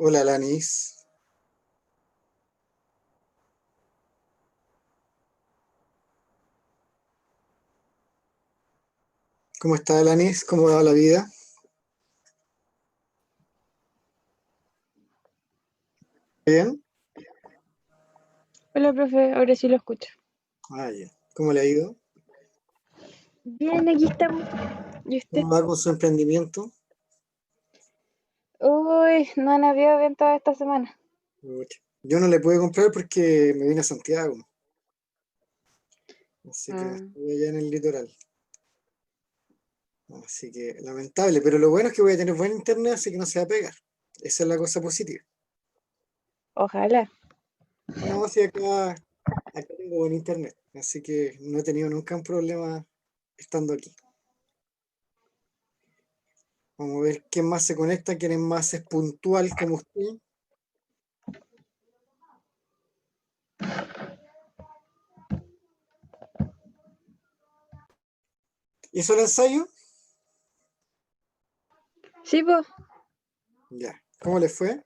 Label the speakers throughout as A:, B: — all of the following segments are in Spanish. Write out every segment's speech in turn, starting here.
A: Hola, Lanis. ¿Cómo está, Lanis? ¿Cómo va la vida? ¿Bien?
B: Hola, profe, ahora sí lo escucho.
A: Ah, ya. ¿Cómo le ha ido?
B: Bien, aquí estamos. ¿Y usted?
A: ¿Cómo va con su emprendimiento?
B: Uy, no han habido eventos esta semana.
A: Pucha. Yo no le pude comprar porque me vine a Santiago, así que
B: Mm.
A: estoy allá en el litoral. Así que lamentable, pero lo bueno es que voy a tener buen internet, así que no se va a pegar. Esa es la cosa positiva.
B: Ojalá.
A: No, si acá tengo buen internet, así que no he tenido nunca un problema estando aquí. Vamos a ver quién más se conecta, quién más es puntual como usted. ¿Hizo el ensayo?
B: Sí, pues,
A: Ya. ¿Cómo le fue?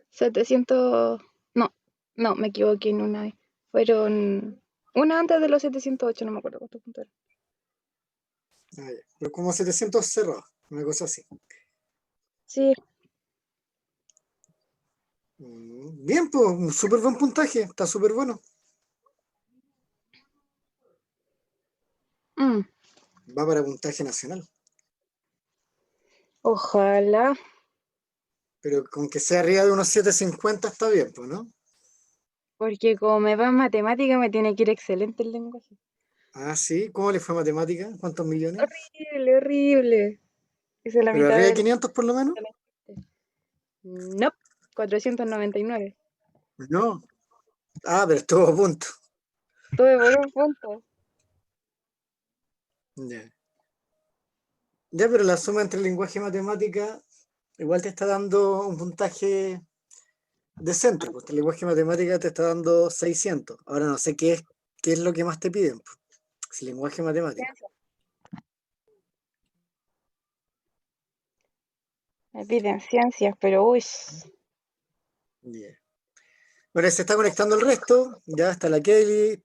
B: 700. No, no, me equivoqué en una vez. Fueron una antes de los 708, no me acuerdo cuántos puntos eran.
A: Ah, ya. Pero como 700 cerrados, una cosa así.
B: Sí,
A: Bien, pues, un súper buen puntaje, está súper bueno.
B: mm,
A: Va para puntaje nacional,
B: ojalá.
A: pero con que sea arriba de unos 750 está bien, pues, ¿no?
B: Porque como me va en matemática, me tiene que ir excelente el lenguaje.
A: Ah, sí, ¿cómo le fue a matemática? ¿Cuántos millones?
B: Horrible, horrible. Hice la
A: Pero
B: mitad
A: arriba de
B: del.
A: 500 por lo menos.
B: No, 499.
A: No. Ah, pero estuvo a punto.
B: Tuve por un punto.
A: Ya. Ya, pero la suma entre lenguaje y matemática igual te está dando un puntaje decente, pues el lenguaje y matemática te está dando 600. Ahora no sé qué es lo que más te piden, pues, si lenguaje y matemática.
B: Me piden ciencias, pero uy.
A: Ya. Bueno, se está conectando el resto, ya está la Kelly,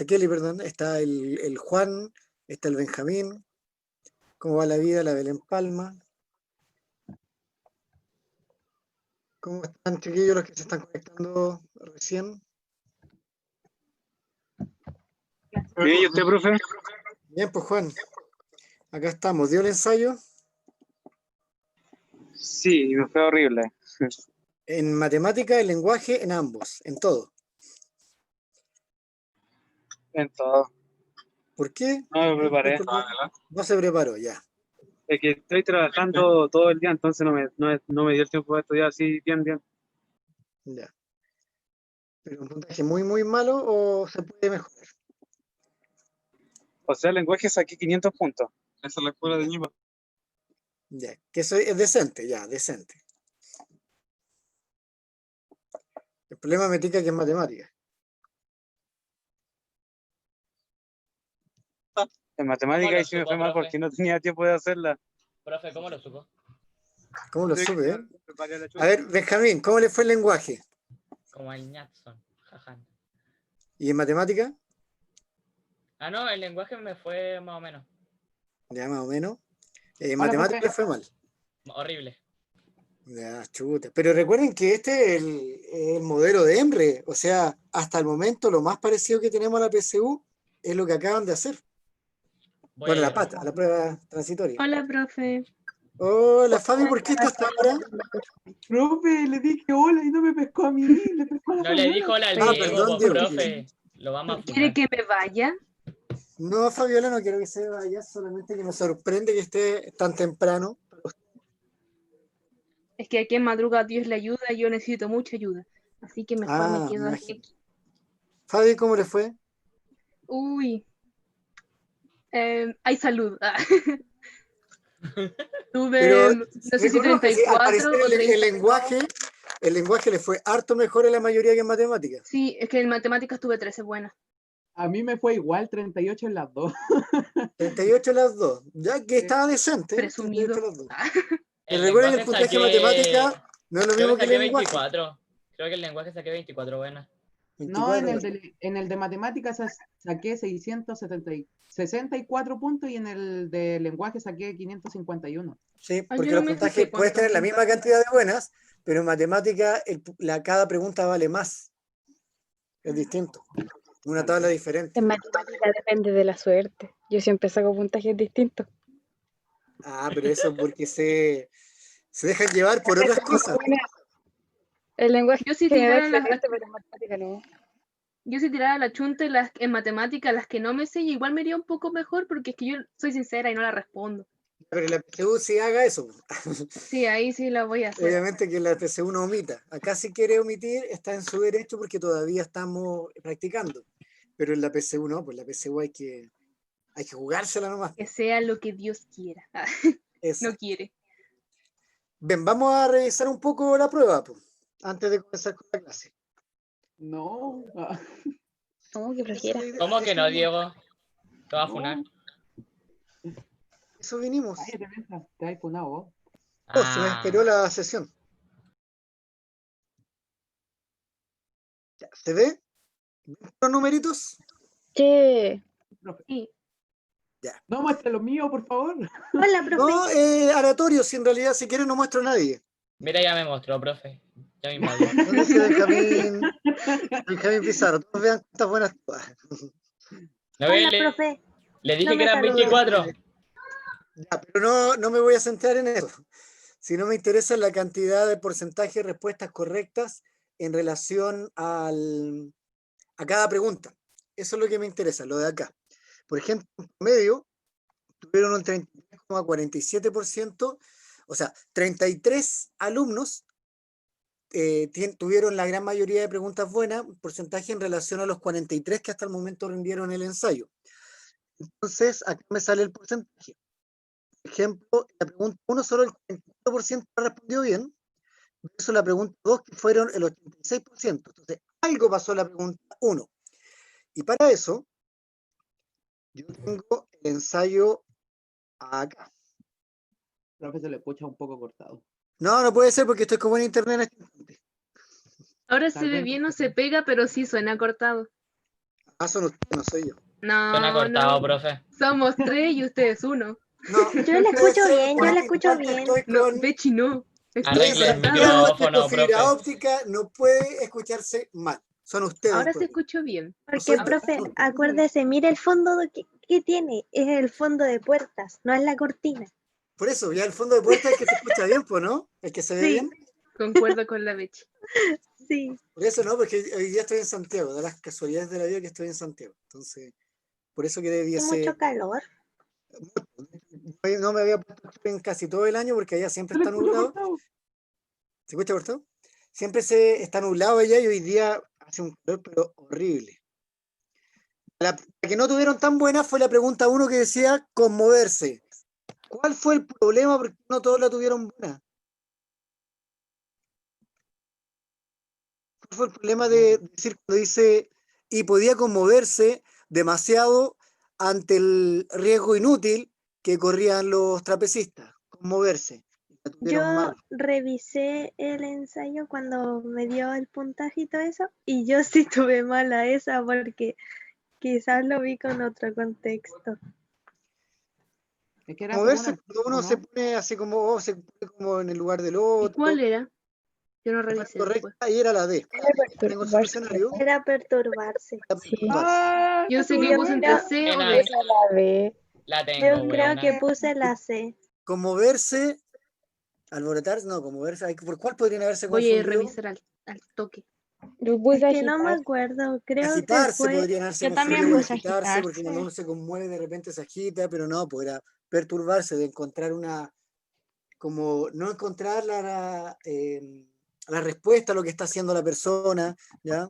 A: Kelly, perdón, está el Juan, está el Benjamín, cómo va la vida, la Belén Palma, cómo están chiquillos los que se están conectando recién.
C: Bien, ¿y usted, profe?
A: Bien, pues Juan, acá estamos, dio el ensayo
C: Sí, me fue horrible.
A: en matemática, en lenguaje, en ambos, en todo.
C: En todo.
A: ¿Por qué?
C: No me preparé.
A: No se preparó, ya,
C: Es que estoy trabajando todo el día, entonces no me dio el tiempo de estudiar así bien, bien.
A: ya. ¿Pero un puntaje muy, muy malo o se puede mejorar?
C: O sea, el lenguaje saqué 500 puntos. Esa es la escuela de Ñipa.
A: Ya, que eso es decente, ya, decente. El problema me tica que es matemática.
C: En matemática ahí sí me fue mal porque no tenía tiempo de hacerla.
D: Profe, ¿cómo lo supo?
A: ¿Cómo lo
C: Sí,
A: supe, eh?
C: me preparé a la
A: A
C: chucha.
A: ver, Benjamín, ¿cómo le fue el lenguaje?
D: Como el Jackson. Jajan.
A: ¿Y en matemática?
D: Ah, no, el lenguaje me fue más o menos.
A: Ya más o menos. En
B: Hola,
A: matemática
B: profe.
A: le fue mal.
D: Horrible.
A: Ya, chuta. Pero recuerden que este es el modelo de EMRE. O sea, hasta el momento lo más parecido que tenemos a la PSU es lo que acaban de hacer.
D: Voy a
A: Bueno, la
D: llorar.
A: PAT, a la prueba transitoria.
E: Hola, profe.
A: Hola, Fabi, ¿por qué estás ahora?
E: Profe, le dije hola y no me pescó a mí, le pescó a la
D: No le dijo
E: Fabiola.
D: hola al
A: Ah,
D: Diego,
A: perdón,
D: pues,
A: Diego.
D: profe. Lo vamos a
E: ¿Quiere
D: funar.
E: que me vaya?
A: No, Fabiola, no quiero que se vaya, solamente que me sorprende que esté tan temprano.
E: Es que aquí en madruga Dios le ayuda y yo necesito mucha ayuda. Así que mejor me
A: Ah, me
E: quedo
A: imagino.
E: aquí.
A: Fabi, ¿cómo le fue?
E: Uy, hay salud.
A: Pero
E: Tuve, no sé si
A: reconozca, sí, al
E: 34
A: parecer
E: o
A: el
E: 30.
A: lenguaje le fue harto mejor en la mayoría que en matemáticas.
E: Sí, es que en matemáticas tuve 13 buenas.
F: A mí me fue igual, 38 en las dos.
A: 38 las dos, ya que estaba decente, 38
E: Presumido.
A: las dos.
D: El
A: Pero recuerden que el
D: lenguaje
A: puntaje de matemática
D: saqué
A: No es lo
D: Creo
A: mismo
D: que
A: que
D: saqué
A: el lenguaje.
D: 24. Creo que el lenguaje saqué 24 buenas.
F: No,
A: 24.
F: en el de matemáticas saqué 64 puntos y en el de lenguaje saqué 551.
A: Sí,
E: Ah,
A: porque
E: yo no
A: los
E: me
A: puntajes
E: fijé
A: puedes
E: cuántos
A: tener la misma
E: puntajes.
A: cantidad de buenas, pero en matemática cada pregunta vale más. Es distinto. Una tabla diferente.
B: En matemática depende de la suerte. Yo siempre saco puntajes distintos.
A: Ah, pero eso porque se dejan llevar por otras cosas.
B: El lenguaje
E: Yo sí
B: me da
E: tirara
B: excelente, pero en matemática no.
E: yo si tirara la chunta en matemáticas, las que no me sé, igual me iría un poco mejor porque es que yo soy sincera y no la respondo.
A: Pero la PSU sí haga eso.
E: Sí, ahí sí la voy a hacer.
A: Obviamente que la PSU no omita. Acá si quiere omitir está en su derecho porque todavía estamos practicando. Pero en la PSU no, pues la PSU hay que jugársela nomás.
E: Que sea lo que Dios quiera.
A: Esa.
E: No quiere.
A: Bien, vamos a revisar un poco la prueba, pues, antes de comenzar con la clase.
F: No.
B: No, qué flojera.
D: ¿Cómo que no, Diego? Te vas a funar.
A: Eso vinimos.
F: Cállate, pensa, te has funado vos.
A: Oh, se me esperó la sesión. Ya, ¿se ve? ¿Ven los numeritos?
B: Che,
E: Sí.
F: No muestre los míos, por favor.
G: Hola, profe.
A: No, aleatorio, si en realidad si quieren no muestro a nadie.
D: Mira, ya me mostró, profe. Ya me invadió.
A: No dice Benjamín Pizarro. Todos vean cuántas buenas.
D: ¿No
G: Hola,
D: ve?
G: profe.
D: Le dije
G: No
D: que
G: me
D: eran
G: saludó.
D: 24.
A: Ya, pero no me voy a centrar en eso. Si no me interesa la cantidad de porcentaje de respuestas correctas en relación a cada pregunta. Eso es lo que me interesa, lo de acá. Por ejemplo, en promedio, tuvieron un 33,47%, o sea, 33 alumnos tuvieron la gran mayoría de preguntas buenas, porcentaje en relación a los 43 que hasta el momento rindieron el ensayo. Entonces, acá me sale el porcentaje. Por ejemplo, la pregunta 1 solo el 44% respondió bien, versus la pregunta 2 que fueron el 86%. Entonces, algo pasó en la pregunta 1. Y para eso, yo tengo el ensayo acá.
F: Profe, se le escucha un poco cortado.
A: No puede ser porque estoy como en internet en este instante.
E: Ahora
F: Tal
E: se ve
F: vez
E: bien,
F: no
E: no
F: sé.
E: se pega, pero sí suena cortado.
A: Ah, son ustedes, no soy yo.
D: Suena
E: No,
D: cortado,
E: no.
D: profe.
E: Somos 3 y ustedes 1.
A: No,
G: Yo la
A: puede
G: escucho
A: ser
G: bien, yo
A: porque
G: la
A: en
G: escucho
A: parte
G: bien.
A: estoy
E: No,
A: con...
E: Bechi no. Está
D: Arregle el
A: Efectivamente,
E: cortado.
A: estoy
D: micrófono,
A: con fibra
D: profe.
A: óptica, no puede escucharse mal. Son ustedes.
E: Ahora se
A: profe.
E: escuchó bien.
A: No soy
G: Porque,
A: yo.
G: profe, acuérdese, mire el fondo que tiene. Es el fondo de puertas, no es la cortina.
A: Por eso, ya el fondo de puerta es el que se escucha bien, pues, ¿no? El que se ve
G: Sí.
A: bien.
E: Concuerdo con la Bechi.
G: Sí.
A: Por eso no, porque hoy día estoy en Santiago, de las casualidades de la vida que estoy en Santiago. Entonces, por eso que
G: Hace
A: debiese...
G: mucho calor.
A: No me había puesto en casi todo el año porque allá siempre
F: Se le
A: está
F: escucha
A: nublado.
F: cortado.
A: ¿Se escucha cortado? Siempre está nublado allá y hoy día hace un calor pero horrible. La que no tuvieron tan buena fue la pregunta 1 que decía conmoverse. ¿Cuál fue el problema? Porque no todos la tuvieron buena. ¿Cuál fue el problema de decir cuando dice y podía conmoverse demasiado ante el riesgo inútil que corrían los trapecistas? Conmoverse. La tuvieron
G: Yo
A: mal.
G: revisé el ensayo cuando me dio el puntaje y todo eso, y yo sí tuve mala esa porque quizás lo vi con otro contexto.
F: Es que era
A: Moverse
F: según el
A: cuando uno
F: tiempo,
A: se
F: ¿no?
A: pone así como, se pone como en el lugar del
E: ¿Y
A: otro.
E: cuál era? Yo no
A: La parte
E: revisé después.
A: correcta ahí era la D. Tengo el solucionario.
G: Era perturbarse.
A: Para
B: Sí.
A: perturbarse.
E: Yo sé
G: Y
E: que
G: yo
E: puse
G: creo-
E: entre C o
D: Ena,
E: D.
B: Esa la ve.
D: la
G: Yo
D: tengo,
G: creo
D: buena.
G: que puse la C.
A: Conmoverse, alborotarse, no, conmoverse. ¿Por cuál podrían haberse
E: Voy a
A: confundido?
E: revisar al toque.
B: Yo
G: Es
B: puse
G: que no me
B: agitar.
G: acuerdo, creo que
A: Agitarse
G: fue...
A: podrían haberse
G: Yo también
A: confundido con
G: puse
A: agitarse, porque cuando
G: agitarse.
A: uno se conmueve de repente se agita, pero no, pues era perturbarse, de encontrar como no encontrar la respuesta a lo que está haciendo la persona, ¿ya?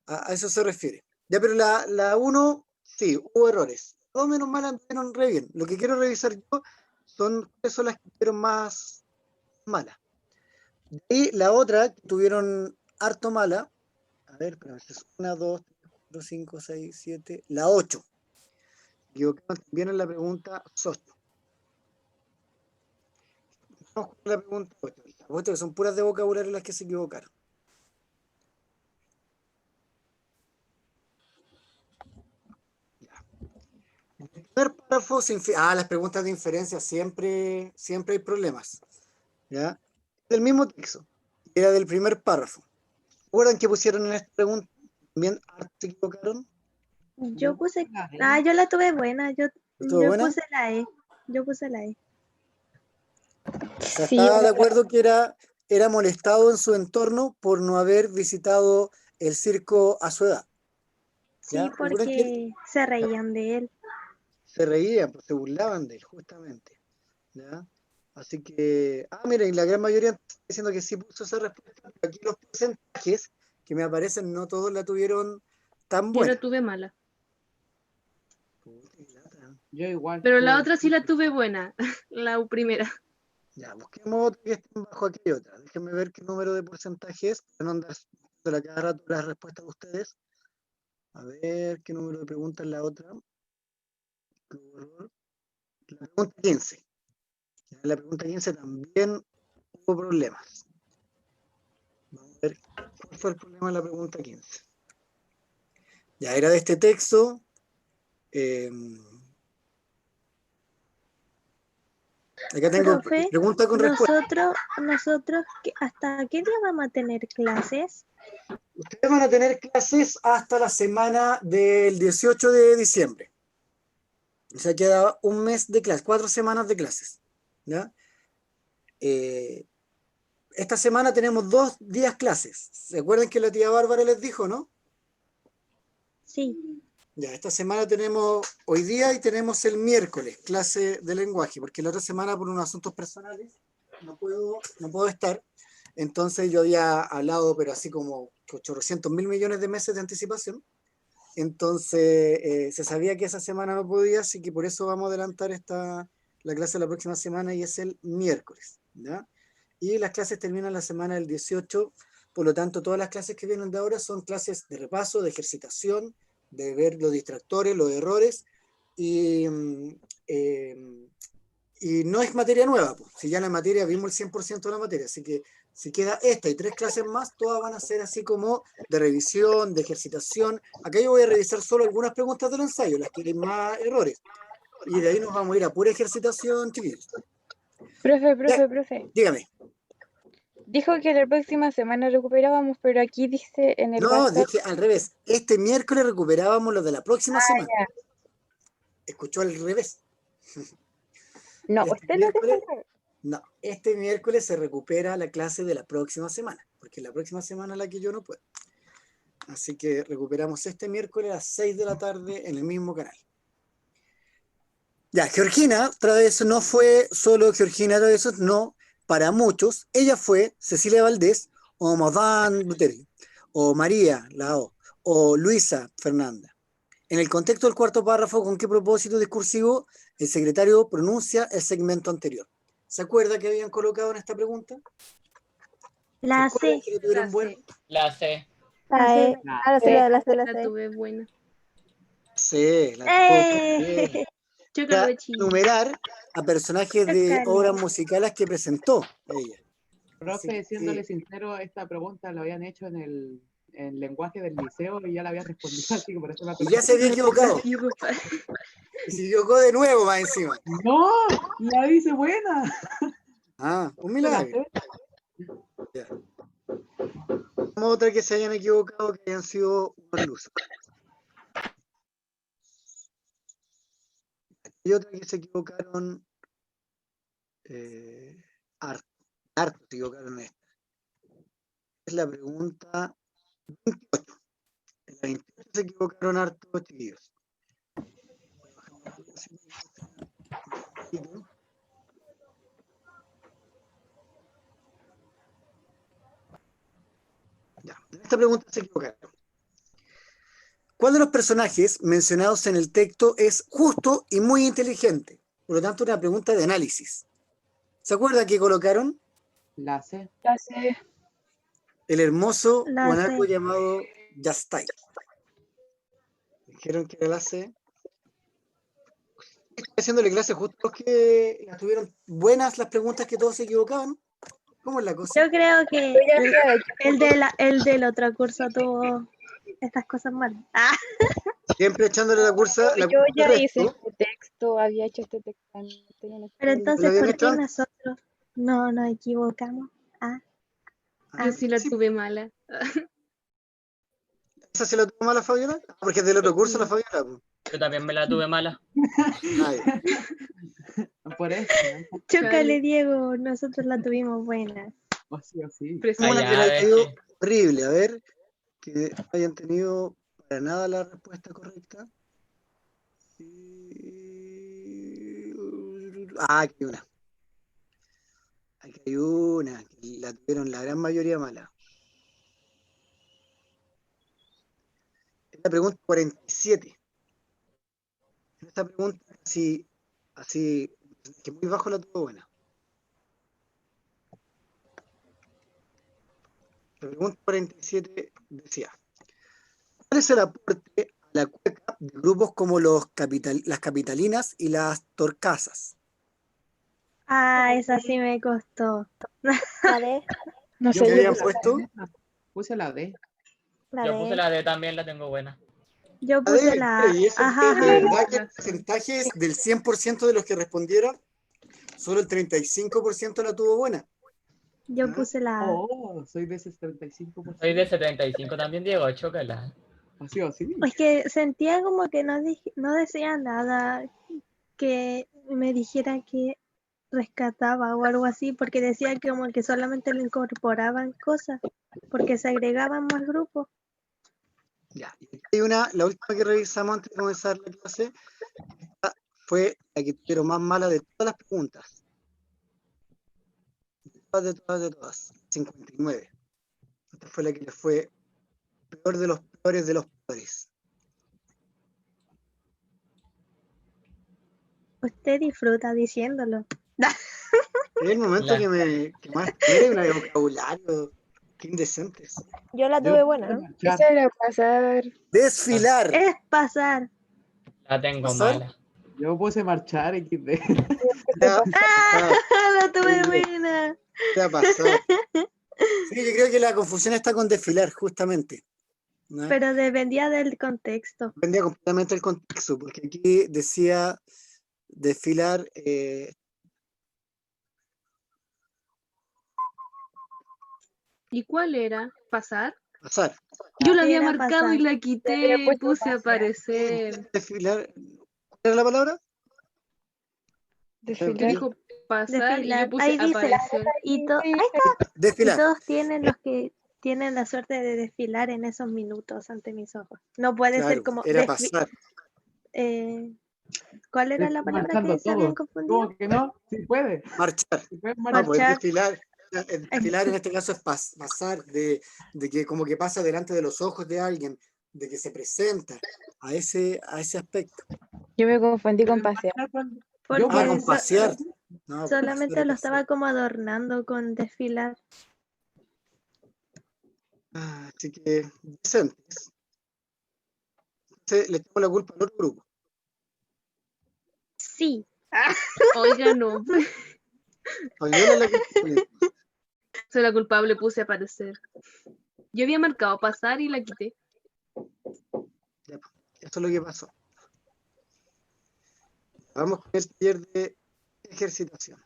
A: A eso se refiere. Ya, pero la 1, sí, hubo errores. Todo menos mal anduvieron re bien. Lo que quiero revisar yo cuáles son las que tuvieron más malas. Y la otra que tuvieron harto mala, a ver, pero es 1, 2, 3, 4, 5, 6, 7, la 8. Equivocaron también en la pregunta 8. Vamos con la pregunta 8. Apuesto que son puras de vocabulario las que se equivocaron. Ya. En el primer párrafo, las preguntas de inferencia siempre hay problemas. ¿Ya? Del mismo texto. Era del primer párrafo. ¿Recuerdan que pusieron en esta pregunta? ¿También se equivocaron?
G: Yo puse,
F: La E.
G: yo la tuve buena,
A: ¿Estuvo
G: yo
A: buena?
G: puse la E, yo puse la E.
A: O sea,
B: Sí,
A: estaba de acuerdo que era molestado en su entorno por no haber visitado el circo a su edad.
G: Sí,
A: ¿Ya? ¿Recuerdan que
G: porque se reían de él.
A: se reían, pues, se burlaban de él, justamente? ¿Ya? Así que, miren, la gran mayoría está diciendo que sí puso esa respuesta, pero aquí los porcentajes que me aparecen, no todos la tuvieron tan
E: Yo
A: buena.
E: la tuve mala.
A: Puta, qué lata.
F: Yo igual.
E: Pero la
F: tuve-
E: otra sí la tuve buena. La primera.
A: Ya, busquemos otra que esté bajo aquella otra. Déjenme ver qué número de porcentaje es, para no andar a cada rato las respuestas de ustedes. A ver qué número de preguntas es la otra. Qué horror. La pregunta 15. Ya, en la pregunta 15 también hubo problemas. Vamos a ver cuál fue el problema en la pregunta 15. Ya era de este texto. Acá tengo
G: Profe,
A: pregunta con respuesta.
G: nosotros, ¿hasta qué día vamos a tener clases?
A: Ustedes van a tener clases hasta la semana del 18 de diciembre. O sea, queda un mes de clases, 4 semanas de clases. ¿Ya? Esta semana tenemos 2 días clases. ¿Se acuerdan que la tía Bárbara les dijo, no?
G: Sí,
A: Ya, esta semana tenemos hoy día y tenemos el miércoles clase de lenguaje, porque la otra semana por unos asuntos personales no puedo estar. Entonces yo había hablado, pero así como 800.000 millones de meses de anticipación. Entonces se sabía que esa semana no podía, así que por eso vamos a adelantar la clase de la próxima semana y es el miércoles. ¿Ya? Y las clases terminan la semana del 18, por lo tanto todas las clases que vienen de ahora son clases de repaso, de ejercitación, de ver los distractores, los errores, y no es materia nueva, pues. Si ya la materia vimos el 100% de la materia, así que si queda esta y 3 clases más, todas van a ser así como de revisión, de ejercitación. Acá yo voy a revisar solo algunas preguntas del ensayo, las que tienen más errores, y de ahí nos vamos a ir a pura ejercitación, chiquillos.
B: Profe.
A: Dígame.
B: Dijo que la próxima semana recuperábamos, pero aquí dice en el
A: No,
B: WhatsApp.
A: dije al revés. Este miércoles recuperábamos lo de la próxima semana.
B: Ya.
A: Escuchó al revés.
B: No,
A: Este
B: usted lo dijo
A: miércoles-
B: al revés.
A: No, este miércoles se recupera la clase de la próxima semana, porque la próxima semana es la que yo no puedo. Así que recuperamos este miércoles a las 6 de la tarde en el mismo canal. Ya, Georgina Traveso no fue solo Georgina Traveso, no, para muchos. Ella fue Cecilia Valdés, o Madame Buteri, o María Lao, o Luisa Fernanda. En el contexto del cuarto párrafo, ¿con qué propósito discursivo el secretario pronuncia el segmento anterior? ¿Se acuerda que habían colocado en esta pregunta?
G: la
A: ¿Se acuerdan
G: C,
A: que lo tuvieron
E: La
A: bueno?
E: C.
D: La C.
G: la C.
F: La-
E: La tuve buena.
A: Sí, la tuvo bien.
G: ¡Eh!
E: Chócalo,
A: Para
E: Echi.
A: enumerar a personajes de
G: Chócalo.
A: obras musicales que presentó ella.
F: Profe,
A: Así
F: siéndole
A: que,
F: sincero, esta pregunta la habían hecho en lenguaje del liceo y ya la había respondido, así que por eso me
A: y
F: acordé.
A: ya se había equivocado.
E: Sí, papá.
A: Y se equivocó de nuevo más encima.
F: ¡No! La hice buena.
A: Un
F: Me la
A: milagro.
F: sé.
A: Ya. Vamos a otra que se hayan equivocado, que hayan sido unos luzos. Y otra que se equivocaron harto se equivocaron en esta. Es la pregunta 28. En la 28 se equivocaron harto, chiquillos. Voy a bajar un poquito, así para que sea un poquito. Ya, en esta pregunta se equivocaron. ¿Cuál de los personajes mencionados en el texto es justo y muy inteligente? Por lo tanto, una pregunta de análisis. ¿Se acuerdan que colocaron?
F: La C.
B: Ya sé.
A: El hermoso
G: La
A: guanaco
G: C.
A: llamado Yastay. Dijeron que era la C. haciéndole clase justo a los que las tuvieron buenas las preguntas que todos se equivocaban. ¿Cómo es la cosa?
G: Yo creo que
B: Yo ya había hecho
G: el del otro curso tuvo estas cosas malas. Ah,
A: Siempre echándole la cursa, la
B: Yo
A: culpa
B: ya
A: al
B: hice
A: resto.
B: este texto, había hecho este texto antes, ya no
G: pero
B: estoy-
G: entonces,
A: habían
G: ¿por qué
A: hecho antes?
G: nosotros no nos equivocamos? Ah,
E: Yo sí la
A: Sí,
E: tuve mala.
A: ¿esa se la tuvo mala Fabiola? Ah, porque es del otro curso la Fabiola. Pues.
D: Yo también me la tuve mala.
A: Ah, ya.
F: Por eso.
G: chócale,
E: Chale.
G: Diego, nosotros la tuvimos buena.
F: O sí, o sí.
E: Presente.
A: Una que
D: ya,
A: le haya ido
D: deje.
A: horrible. A ver, que no hayan tenido para nada la respuesta correcta. Aquí hay una. Aquí hay una que la tuvieron la gran mayoría mala. Es la pregunta 47. En esta pregunta, así, que muy bajo la tuvo buena. La pregunta 47 decía: ¿cuál es el aporte a la cueca de grupos como las capitalinas y las torcasas?
G: Ah, esa sí me costó.
H: La D,
B: No
A: ¿Qué
B: sé, yo
A: habían
B: puse-
A: puesto?
F: Puse la D.
H: la
D: Yo puse
H: D.
D: la D también, la tengo buena.
G: Yo
A: A
G: puse
A: ver,
G: la
A: y eso
G: ajá,
A: que de
G: ajá.
A: verdad que el porcentaje es del 100% de los que respondieron, solo el 35% la tuvo buena.
G: Yo
A: ¿Ah?
G: puse la
F: Oh, soy de ese 35%.
D: Soy de 75 también, Diego, chócala.
F: Así o sí.
G: Es que sentía como que no decía nada que me dijera que rescataba o algo así, porque decía que como que solamente le incorporaban cosas, porque se agregaban más grupos.
A: Ya. Y aquí hay una, la última que revisamos antes de comenzar la clase, esta fue la que tuvieron más mala de todas las preguntas. De todas. 59. Esta fue la que le fue peor de los peores de los peores.
G: Usted disfruta diciéndolo.
A: Es el momento
D: La-
A: que más quiere, una de vocabulario. Qué indecentes.
H: Yo la
F: Yo
H: tuve
F: puse
H: buena, ¿no?
F: marchar.
B: Esa era pasar.
A: Desfilar.
G: Es pasar.
D: La tengo
A: ¿Pasar?
D: mala.
F: Yo puse marchar XD.
A: Ya, pasar.
G: La tuve
A: Muy bien.
G: buena.
A: Ya pasar. Sí, yo creo que la confusión está con desfilar, justamente. ¿No?
G: Pero dependía del contexto.
A: Dependía completamente del contexto, porque aquí decía desfilar.
E: ¿Y cuál era? ¿Pasar?
A: Pasar.
E: Yo la
G: Sí,
E: había
G: era
E: marcado y
G: pasar.
E: la quité
B: había
E: y
B: puesto
E: puse a
B: pasar.
E: aparecer.
A: Desfilar. ¿Cuál era la palabra?
B: Desfilar.
E: Dijo pasar y yo
G: Desfilar.
E: puse
G: Ahí dice.
E: aparecer.
G: Y,
B: Sí,
G: ahí está. Y
A: Desfilar.
G: todos tienen los que tienen la suerte de desfilar en esos minutos ante mis ojos. No puede ser
A: Claro,
G: como
A: era pasar.
G: ¿cuál era la
F: Estoy
G: palabra
F: marchando
G: que se habían
F: todos.
G: confundido?
F: ¿Cómo que no? Sí puede.
A: Marchar.
F: Sí puede
A: No,
F: marchar.
A: pues
G: Marchar.
A: desfilar. Desfilar en este caso es pasar, de que como que pasa delante de los ojos de alguien, de que se presenta a ese aspecto.
B: Yo me confundí con pasear.
G: Porque
A: Ah, con
G: so-
A: pasear. No, pues,
G: solamente
A: pasar es
G: lo
A: pasear.
G: estaba como adornando con desfilar.
A: Así que, decentes. Entonces, le tengo la culpa al otro grupo.
G: Sí.
E: Oiga, no.
A: Fabiola es la culpable.
E: Soy la culpable, puse a aparecer. Yo había marcado pasar y la quité.
A: Ya, pues, eso es lo que pasó. Vamos con el taller de ejercitación.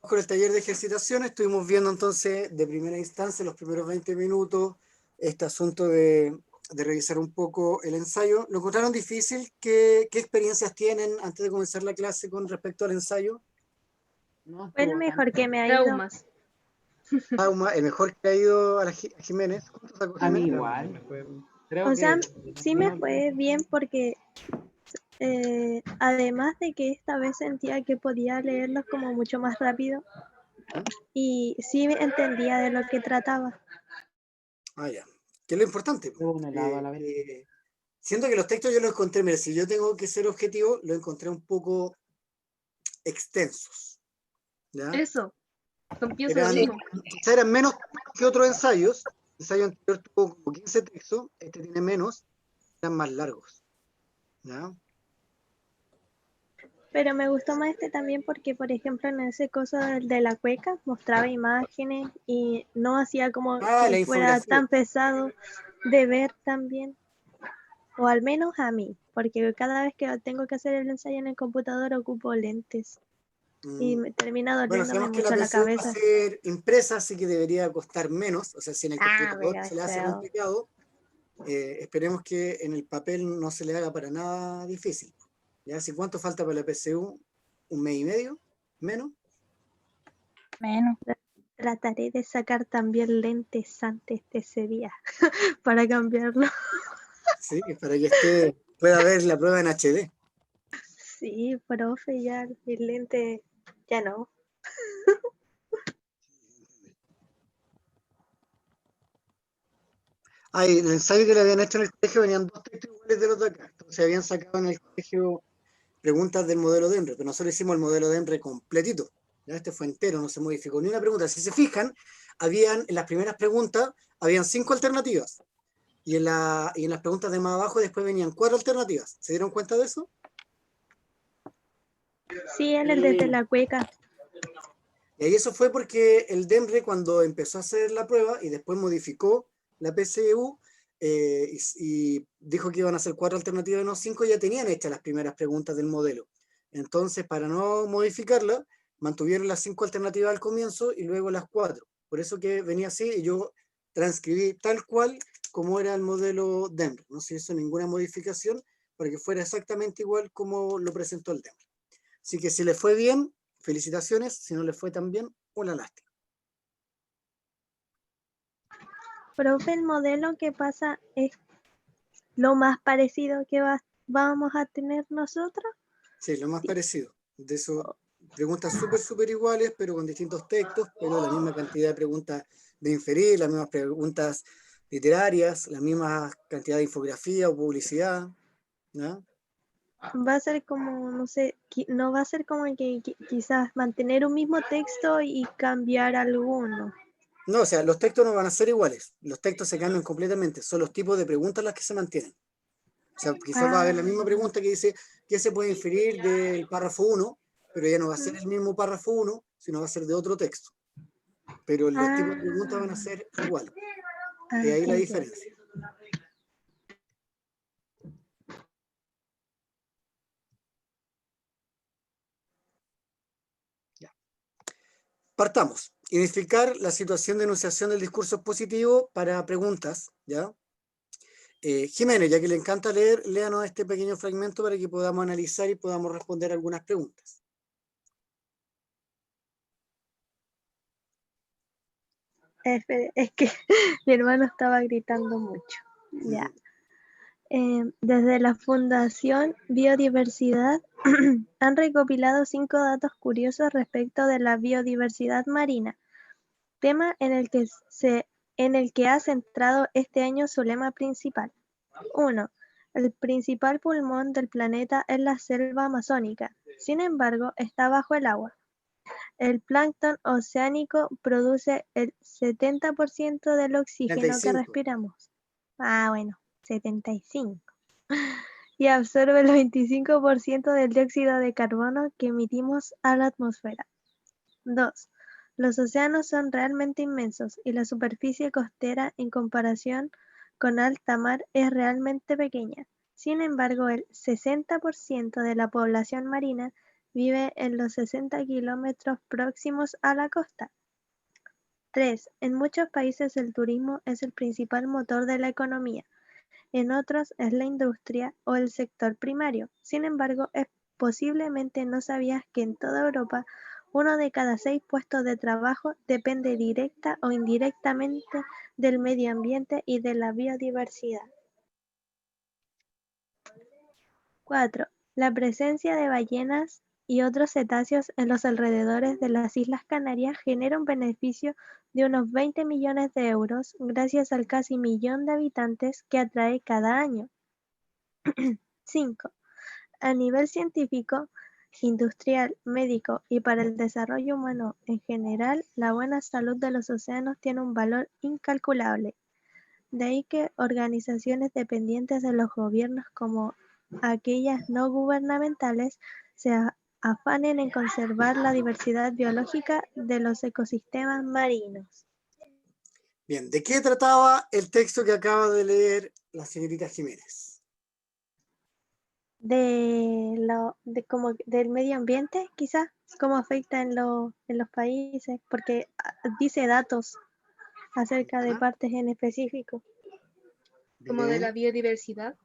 A: Con el taller de ejercitación estuvimos viendo entonces de primera instancia los primeros 20 minutos este asunto de revisar un poco el ensayo. ¿Lo encontraron difícil? ¿Qué experiencias tienen antes de comenzar la clase con respecto al ensayo?
F: No,
G: Fue el
F: estuvo
G: mejor
F: tanto.
G: que me ha ido.
E: Traumas.
A: El mejor que ha ido a Jiménez. ¿Cuánto sacó
F: A mí
A: Jiménez?
F: igual. Creo
G: O sea,
F: que
G: sí me fue bien porque además de que esta vez sentía que podía leerlos como mucho más rápido y sí entendía de lo que trataba.
A: Ah, ya. ¿Qué es lo importante?
F: Llevo un helado a la vez.
A: Siento que los textos yo los encontré, mira, si yo tengo que ser objetivo, los encontré un poco extensos. ¿Ya?
E: Eso. Pienso lo mismo.
A: Quizá eran menos que otros ensayos, ensayo anterior tuvo como 15 textos, este tiene menos, eran más largos. ¿Ya?
G: Pero me gustó más este también porque, por ejemplo, en ese coso de la cueca mostraba imágenes y no hacía como
A: Ah, la
G: que fuera
A: infografía.
G: tan pesado de ver también. O al menos a mí, porque cada vez que tengo que hacer el ensayo en el computador ocupo lentes y me termina
A: Bueno,
G: doliéndome
A: sabemos que la
G: mucho la
A: PSU va a
G: cabeza.
A: ser impresa, así que debería costar menos. O sea, si en el
G: Ah,
A: computador
G: pero
A: se le hace
G: feo.
A: complicado, esperemos que en el papel no se le haga para nada difícil. ¿Ya? ¿Si cuánto falta para la PSU? ¿1 mes y medio? ¿Menos?
B: Menos.
G: Trataré de sacar también lentes antes de ese día para cambiarlo.
A: Sí, para que usted pueda ver la prueba en HD.
G: Sí, profe, ya mis lentes ya no.
A: Ah, y el ensayo que le habían hecho en el colegio venían 2 textos iguales de los de acá. Entonces habían sacado en el colegio preguntas del modelo de Henry, pero nosotros hicimos el modelo de Henry completito. ¿Ya? Este fue entero, no se modificó ni una pregunta. Si se fijan, en las primeras preguntas, habían 5 alternativas. Y en las preguntas de más abajo después venían 4 alternativas. ¿Se dieron cuenta de eso?
G: Sí, en el desde la cueca.
A: Y ahí eso fue porque el DEMRE, cuando empezó a hacer la prueba y después modificó la PSU y dijo que iban a hacer 4 alternativas y no 5, ya tenían hechas las primeras preguntas del modelo. Entonces, para no modificarla, mantuvieron las 5 alternativas al comienzo y luego las 4. Por eso que venía así y yo transcribí tal cual como era el modelo DEMRE. No se hizo ninguna modificación para que fuera exactamente igual como lo presentó el DEMRE. Así que si le fue bien, felicitaciones. Si no le fue tan bien, una lástima.
G: Profe, el modelo que pasa es lo más parecido que vamos a tener nosotros.
A: Sí, lo más
G: Sí.
A: parecido. De eso, preguntas súper iguales, pero con distintos textos, pero la misma cantidad de preguntas de inferir, las mismas preguntas literarias, la misma cantidad de infografía o publicidad. ¿No?
G: Va a ser como, no sé, no va a ser como que quizás mantener un mismo texto y cambiar alguno.
A: No, o sea, los textos no van a ser iguales. Los textos se cambian completamente. Son los tipos de preguntas las que se mantienen. O sea, quizás va a haber la misma pregunta que dice ¿qué se puede inferir del párrafo 1? Pero ya no va a ser el mismo párrafo 1, sino va a ser de otro texto. Pero los tipos de preguntas van a ser iguales. Y ahí la diferencia. Ya. Partamos. Identificar la situación de enunciación del discurso expositivo para preguntas. ¿Ya? Jiménez, ya que le encanta leer, léanos este pequeño fragmento para que podamos analizar y podamos responder algunas preguntas.
G: Es que mi hermano estaba gritando mucho. Ya. Desde la Fundación Biodiversidad han recopilado 5 datos curiosos respecto de la biodiversidad marina, tema en el que ha centrado este año su lema principal. 1. El principal pulmón del planeta es la selva amazónica, sin embargo, está bajo el agua. El plancton oceánico produce el 70% del oxígeno que
A: 75.
G: respiramos. Ah, bueno, 75. Y absorbe el 25% del dióxido de carbono que emitimos a la atmósfera. 2. Los océanos son realmente inmensos y la superficie costera en comparación con alta mar es realmente pequeña. Sin embargo, el 60% de la población marina vive en los 60 kilómetros próximos a la costa. 3. En muchos países el turismo es el principal motor de la economía. En otros es la industria o el sector primario. Sin embargo, posiblemente no sabías que en toda Europa 1 de cada 6 puestos de trabajo depende directa o indirectamente del medio ambiente y de la biodiversidad. 4. La presencia de ballenas y otros cetáceos en los alrededores de las Islas Canarias genera un beneficio de unos 20 millones de euros gracias al casi millón de habitantes que atrae cada año. 5. A nivel científico, industrial, médico y para el desarrollo humano en general, la buena salud de los océanos tiene un valor incalculable. De ahí que organizaciones dependientes de los gobiernos como aquellas no gubernamentales se afanen en conservar la diversidad biológica de los ecosistemas marinos.
A: Bien, ¿de qué trataba el texto que acaba de leer la señorita Jiménez?
G: Como del medio ambiente, quizás, cómo afecta en los países, porque dice datos acerca de
A: Ajá.
G: partes en específico.
E: Como de la
A: Bien,
E: biodiversidad.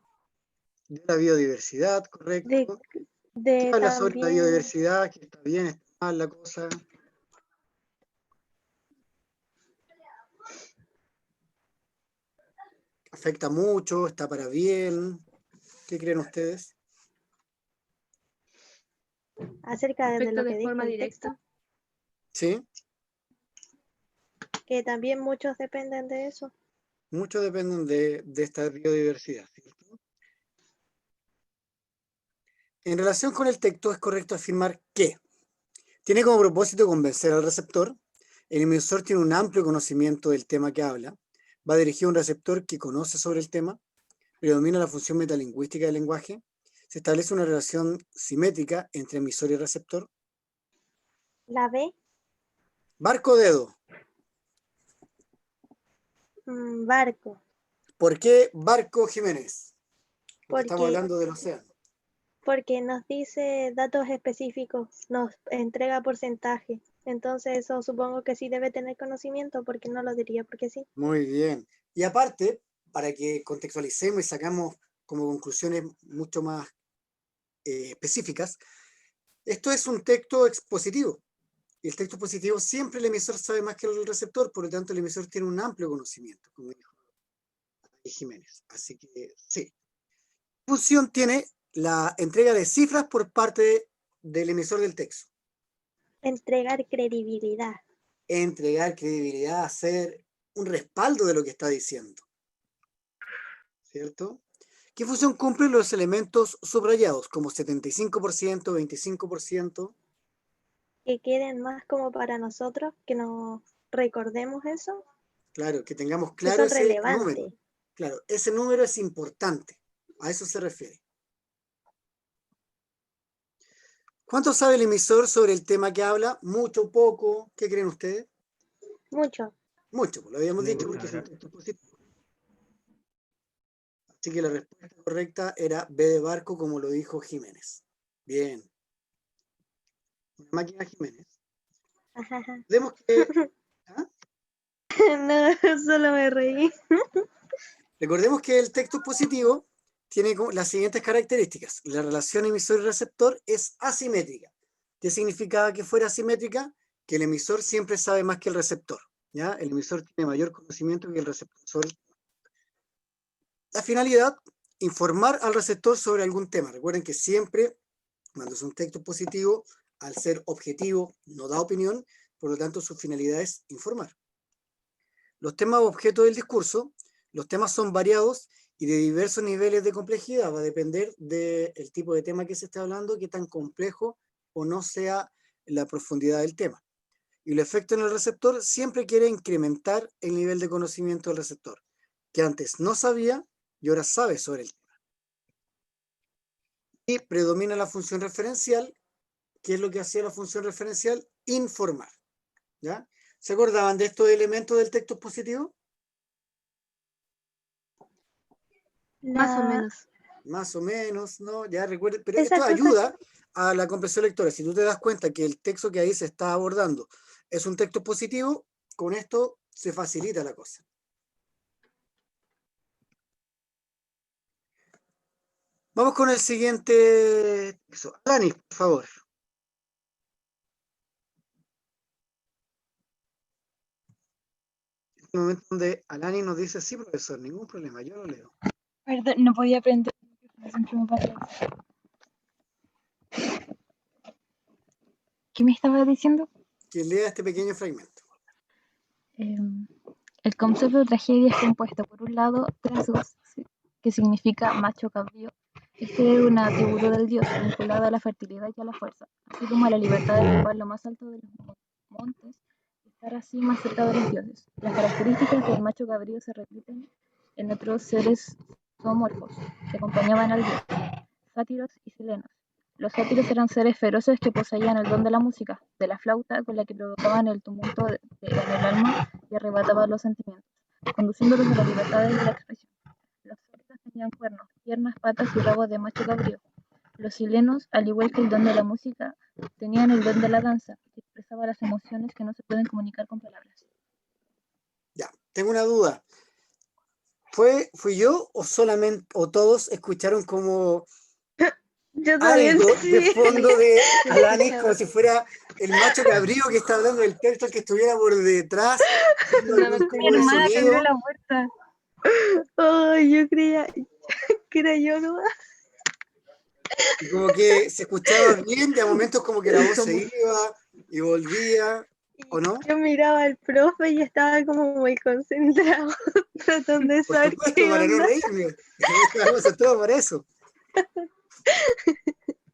A: de la biodiversidad,
G: De,
A: correcto. ¿Qué
G: de
A: habla sobre la
G: también,
A: biodiversidad? ¿Que está bien, está mal la cosa? ¿Afecta mucho? ¿Está para bien? ¿Qué creen ustedes?
G: acerca de
E: Afecta
G: lo que
E: de
G: dijo
E: forma
G: el texto,
E: directa.
A: ¿Sí?
G: que también muchos dependen de eso.
A: Muchos dependen de esta biodiversidad, ¿cierto? En relación con el texto, es correcto afirmar que tiene como propósito convencer al receptor. El emisor tiene un amplio conocimiento del tema que habla. Va dirigido a un receptor que conoce sobre el tema. Predomina la función metalingüística del lenguaje. Se establece una relación simétrica entre emisor y receptor.
G: La B,
A: Barco o dedo.
G: barco,
A: ¿Por qué barco, Jiménez? Porque estamos
G: porque,
A: hablando del océano.
G: porque nos dice datos específicos, nos entrega porcentaje. Entonces eso supongo que sí debe tener conocimiento, porque no lo diría porque sí.
A: Muy bien. Y aparte, para que contextualicemos y sacamos como conclusiones mucho más específicas, esto es un texto expositivo. Y el texto expositivo siempre el emisor sabe más que el receptor, por lo tanto el emisor tiene un amplio conocimiento, como dijo Jiménez. Así que sí. Función tiene la entrega de cifras por parte del emisor del texto.
G: Entregar credibilidad.
A: Entregar credibilidad, hacer un respaldo de lo que está diciendo. ¿Cierto? ¿Qué función cumplen los elementos subrayados, como 75%, 25%?
G: Que queden más como para nosotros, que nos recordemos eso,
A: Claro, que tengamos
G: que
A: claro
G: son
A: ese número.
G: relevantes.
A: Claro, ese número es importante. A eso se refiere. ¿Cuánto sabe el emisor sobre el tema que habla? ¿Mucho, poco? ¿Qué creen ustedes?
G: Mucho.
A: Mucho, pues lo habíamos dicho
C: Mucho,
A: porque es un
C: ¿verdad?
A: texto positivo. Así que la respuesta correcta era B de barco, como lo dijo Jiménez. Bien. Una máquina Jiménez.
G: Ajaja.
A: Vemos que... ¿ah?
G: No, solo me reí.
A: Recordemos que el texto positivo tiene las siguientes características. La relación emisor y receptor es asimétrica. ¿Qué significaba que fuera asimétrica? Que el emisor siempre sabe más que el receptor. ¿Ya? El emisor tiene mayor conocimiento que el receptor. La finalidad, informar al receptor sobre algún tema. Recuerden que siempre, cuando es un texto positivo, al ser objetivo, no da opinión, por lo tanto su finalidad es informar. Los temas objeto del discurso, los temas son variados y de diversos niveles de complejidad. Va a depender del tipo de tema que se esté hablando, qué tan complejo o no sea la profundidad del tema. Y el efecto en el receptor siempre quiere incrementar el nivel de conocimiento del receptor, que antes no sabía y ahora sabe sobre el tema. Y predomina la función referencial. ¿Qué es lo que hacía la función referencial? Informar. ¿Ya? ¿Se acordaban de estos elementos del texto expositivo?
E: Más o menos.
A: Más o menos, ¿no? Ya recuerden, pero
G: Esa
A: esto
G: cosa
A: ayuda a la comprensión lectora. Si tú te das cuenta que el texto que ahí se está abordando es un texto positivo, con esto se facilita la cosa. Vamos con el siguiente texto. Alani, por favor. En este momento donde Alani nos dice, sí, profesor, ningún problema, yo lo leo.
B: Perdón, no podía aprender. Siempre me pasa eso. ¿Qué me estaba diciendo?
A: Que lea este pequeño fragmento.
B: El concepto de tragedia es compuesto por un lado trasgos, que significa macho cabrío. Este es un atributo del dios vinculado a la fertilidad y a la fuerza, así como a la libertad de ocupar lo más alto de los montes y estar así más cerca de los dioses. Las características del macho cabrío se repiten en otros seres zoomorfos que acompañaban al dios, sátiros y silenos. Los sátiros eran seres feroces que poseían el don de la música, de la flauta, con la que provocaban el tumulto en el alma y arrebataban los sentimientos, conduciéndolos a la libertad de la expresión. Los sátiros tenían cuernos, piernas, patas y rabos de macho cabrío. Los silenos, al igual que el don de la música, tenían el don de la danza, que expresaba las emociones que no se pueden comunicar con palabras.
A: Ya, tengo una duda. ¿Fui yo o solamente, o todos escucharon como
G: Yo también
A: algo de
G: sí.
A: fondo de Alanis,
G: escuchaba.
A: como si fuera el macho cabrío que está hablando del texto, que estuviera por detrás, haciendo
E: No,
A: algún
E: mi
A: tipo de
B: hermana
A: sonido,
B: abrió la puerta.
G: Ay, yo creía que era yo nomás.
A: y como que se escuchaba bien, y a momentos como que la voz se iba y volvía, ¿o no?
G: Yo miraba al profe y estaba como muy concentrado, tratando de
A: Por
G: saber
A: supuesto,
G: qué
A: para no
G: onda.
A: reírme. Estamos todo para eso.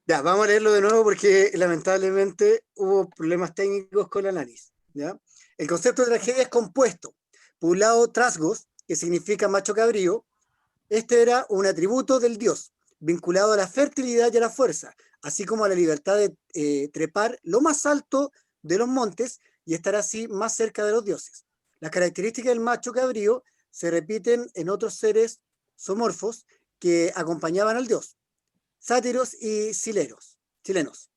A: Ya, vamos a leerlo de nuevo porque lamentablemente hubo problemas técnicos con Alanis. ¿Ya? El concepto de tragedia es compuesto. Por un lado, trasgos, que significa macho cabrío. Este era un atributo del dios, vinculado a la fertilidad y a la fuerza, así como a la libertad de trepar lo más alto de los montes y estar así más cerca de los dioses. Las características del macho cabrío se repiten en otros seres zoomorfos que acompañaban al dios, sátiros y chilenos.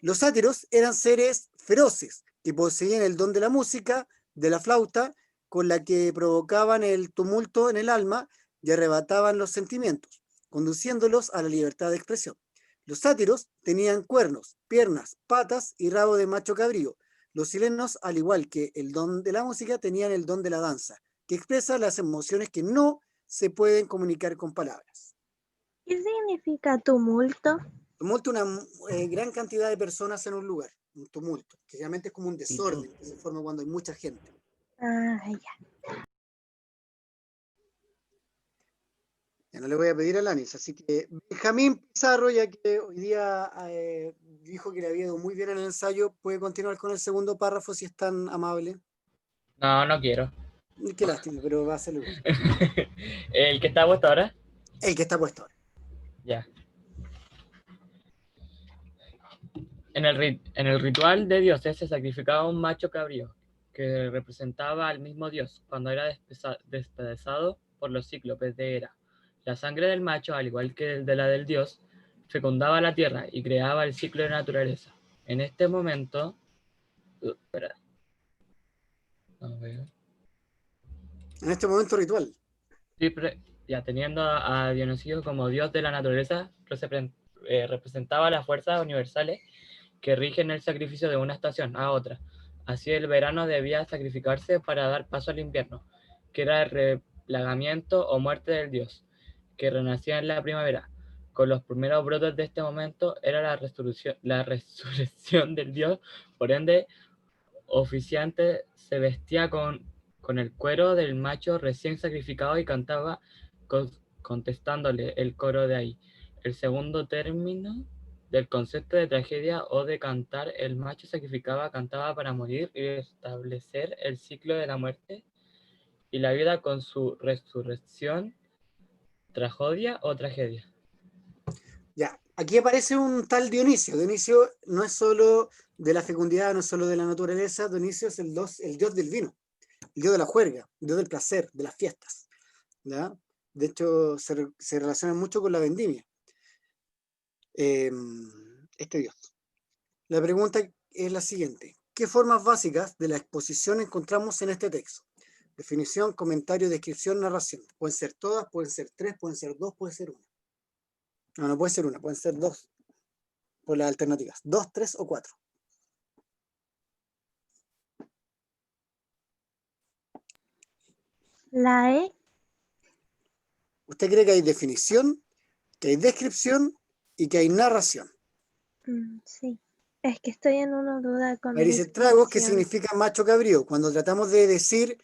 A: Los sátiros eran seres feroces que poseían el don de la música, de la flauta, con la que provocaban el tumulto en el alma y arrebataban los sentimientos, conduciéndolos a la libertad de expresión. Los sátiros tenían cuernos, piernas, patas y rabo de macho cabrío. Los chilenos, al igual que el don de la música, tenían el don de la danza, que expresa las emociones que no se pueden comunicar con palabras.
G: ¿Qué significa tumulto?
A: Tumulto, una gran cantidad de personas en un lugar, un tumulto, que realmente es como un desorden que se forma cuando hay mucha gente.
G: Ah, ya.
A: Ya no le voy a pedir a Alanis, así que Benjamín Pizarro, ya que hoy día dijo que le había ido muy bien en el ensayo, puede continuar con el segundo párrafo si es tan amable.
D: No, no quiero.
A: Qué lástima, pero va a ser igual.
D: ¿El que está puesto ahora?
A: El que está puesto ahora.
D: Ya. En el ritual de dioses se sacrificaba un macho cabrío, que representaba al mismo dios, cuando era despedazado por los cíclopes de Hera. La sangre del macho, al igual que de la del dios, fecundaba la tierra y creaba el ciclo de naturaleza. En este momento... espera. A ver.
A: En este momento ritual.
D: Sí, ya teniendo a Dionisio como dios de la naturaleza, representaba las fuerzas universales que rigen el sacrificio de una estación a otra. Así el verano debía sacrificarse para dar paso al invierno, que era el replagamiento o muerte del dios, que renacía en la primavera. Con los primeros brotes de este momento era la resurrección del dios, por ende, oficiante se vestía con el cuero del macho recién sacrificado y cantaba contestándole el coro de ahí. El segundo término del concepto de tragedia o de cantar, el macho sacrificaba, cantaba para morir y establecer el ciclo de la muerte y la vida con su resurrección, tragedia o tragedia.
A: Ya, aquí aparece un tal Dionisio. Dionisio no es solo de la fecundidad, no es solo de la naturaleza. Dionisio es el dios del vino, el dios de la juerga, el dios del placer, de las fiestas. ¿Ya? De hecho, se relaciona mucho con la vendimia. Este dios. La pregunta es la siguiente. ¿Qué formas básicas de la exposición encontramos en este texto? Definición, comentario, descripción, narración. Pueden ser todas, pueden ser tres, pueden ser dos, puede ser una. No, no puede ser una, pueden ser dos. Por las alternativas. 2, 3 o 4.
G: La E.
A: ¿Usted cree que hay definición, que hay descripción y que hay narración?
G: Sí. Es que estoy en una duda con la
A: Dice tragos, que
G: descripción.
A: significa macho cabrío. Cuando tratamos de decir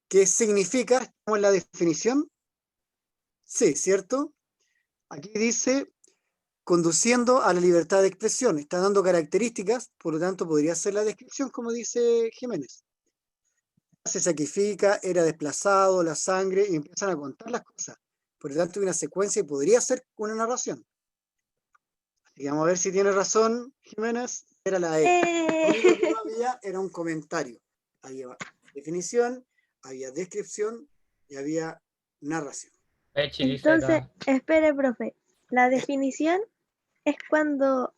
A: qué significa, ¿estamos en la definición? Sí, ¿cierto? Aquí dice conduciendo a la libertad de expresión. Está dando características, por lo tanto podría ser la descripción, como dice Jiménez. se sacrifica, era desplazado, la sangre, y empiezan a contar las cosas. Por lo tanto, hay una secuencia y podría ser una narración. Así que vamos a ver si tiene razón, Jiménez. Era la E. Lo único que no había era un comentario. Había definición, había descripción y había narración.
D: Pechi dice
G: Entonces,
D: acá.
G: espere, profe. La definición es cuando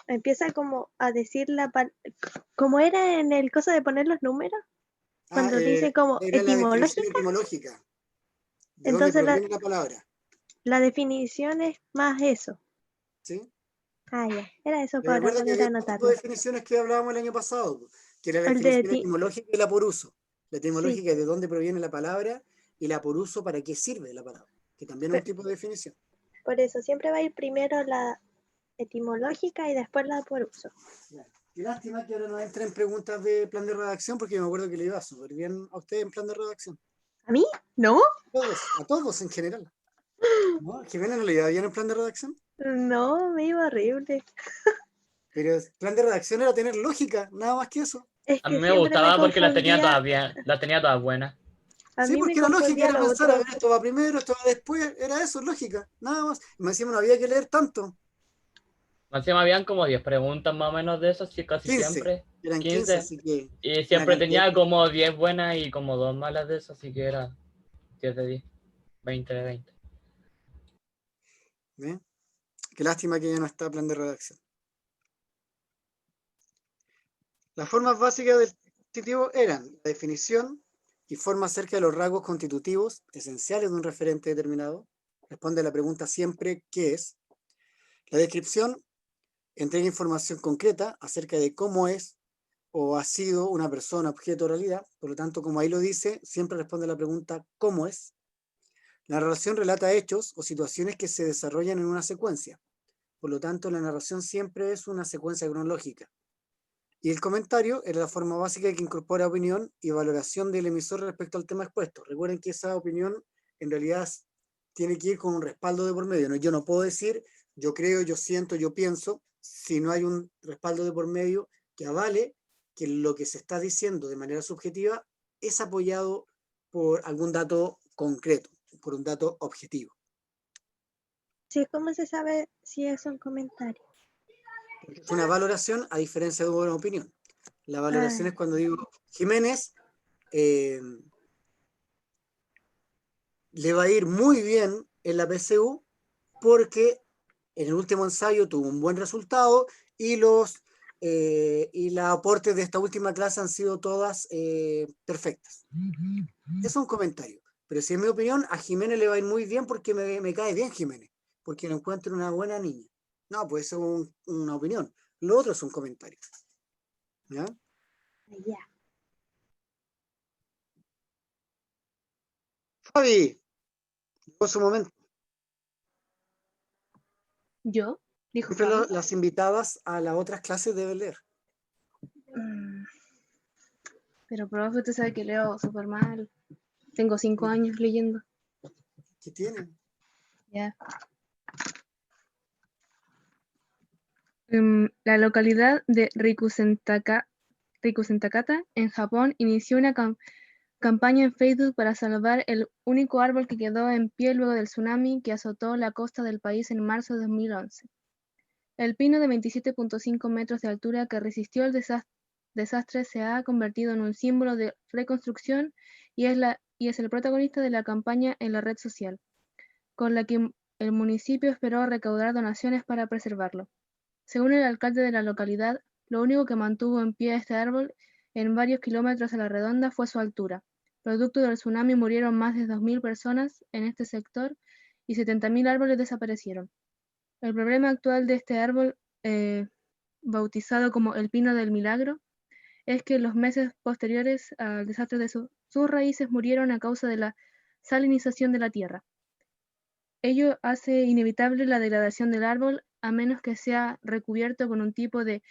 G: empieza como a decir como era en el caso de poner los números, cuando dice como
A: Era la definición
G: etimológica.
A: etimológica. ¿De dónde
G: Entonces
A: proviene la palabra?
G: la definición es más eso.
A: ¿Sí?
G: Ah, ya. Era eso
A: Pero
G: para
A: recuerda que
G: poder
A: había dos tipos
G: anotarlo.
A: de definiciones que hablábamos el año pasado, que era la
G: El de
A: definición etimológica y la por uso. La etimológica
G: Sí.
A: es de dónde proviene la palabra y la por uso para qué sirve la palabra, que también es un
G: Pero-
A: tipo de definición.
G: Por eso siempre va a ir primero la etimológica y después la por uso.
A: Claro. Qué lástima que ahora no entra en preguntas de plan de redacción, porque yo me acuerdo que le iba súper bien a usted en plan de redacción.
G: ¿A mí? ¿No?
A: A todos en general. ¿No? ¿Jimena no le iba bien en plan de redacción?
G: No, me iba horrible.
A: Pero el plan de redacción era tener lógica, nada más que eso.
G: Es
D: A
G: que
D: mí me
G: siempre
D: gustaba porque las tenía
G: confundía.
D: todas bien, las tenía todas buenas.
G: A
A: Sí,
G: mí me
A: porque era lógica,
G: confundía
A: era
G: lo
A: pensar, a
G: otro.
A: ver, esto va primero, esto va después, era eso, lógica, nada más. Y me decían, no había que leer tanto.
D: Encima habían como 10 preguntas más o menos de esas, sí, casi
A: 15,
D: siempre.
A: eran 15,
D: 15.
A: así que
D: Y
A: una
D: siempre
A: cantidad.
D: tenía como 10 buenas y como 2 malas de esas, así que era 10 de 10, 20 de 20.
A: ¿Ve? Qué lástima que ya no está plan de redacción. Las formas básicas del constitutivo eran la definición y forma acerca de los rasgos constitutivos esenciales de un referente determinado. Responde a la pregunta siempre ¿qué es? La descripción entrega información concreta acerca de cómo es o ha sido una persona, objeto o realidad. Por lo tanto, como ahí lo dice, siempre responde a la pregunta ¿cómo es? La narración relata hechos o situaciones que se desarrollan en una secuencia. Por lo tanto, la narración siempre es una secuencia cronológica. Y el comentario era la forma básica que incorpora opinión y valoración del emisor respecto al tema expuesto. Recuerden que esa opinión en realidad tiene que ir con un respaldo de por medio, ¿no? Yo no puedo decir yo creo, yo siento, yo pienso, si no hay un respaldo de por medio que avale que lo que se está diciendo de manera subjetiva es apoyado por algún dato concreto, por un dato objetivo.
G: Sí, ¿cómo se sabe si es un comentario?
A: Porque es una valoración a diferencia de una opinión. La valoración
G: Ah.
A: es cuando digo, Jiménez le va a ir muy bien en la PSU porque en el último ensayo tuvo un buen resultado y los aportes de esta última clase han sido todas perfectas. Eso es un comentario. Pero si es mi opinión, a Jiménez le va a ir muy bien porque me cae bien Jiménez, porque lo encuentro una buena niña. No, pues eso es una opinión. Lo otro es un comentario. ¿Ya?
G: Ya.
A: Fabi, llegó su momento.
E: ¿Yo? Dijo
A: Siempre
E: Fabi.
A: las invitadas a las otras clases deben leer.
E: Pero profe, usted sabe que leo súper mal. Tengo 5 años leyendo.
A: ¿Qué tienen?
E: Ya. La localidad de Rikusentakata, en Japón, inició una campaña en Facebook para salvar el único árbol que quedó en pie luego del tsunami que azotó la costa del país en marzo de 2011. El pino de 27.5 metros de altura que resistió el desastre se ha convertido en un símbolo de reconstrucción y es el protagonista de la campaña en la red social, con la que el municipio esperó recaudar donaciones para preservarlo. Según el alcalde de la localidad, lo único que mantuvo en pie este árbol en varios kilómetros a la redonda fue su altura. Producto del tsunami murieron más de 2.000 personas en este sector y 70.000 árboles desaparecieron. El problema actual de este árbol, bautizado como el Pino del Milagro, es que en los meses posteriores al desastre de sus raíces murieron a causa de la salinización de la tierra. Ello hace inevitable la degradación del árbol a menos que sea recubierto con un tipo de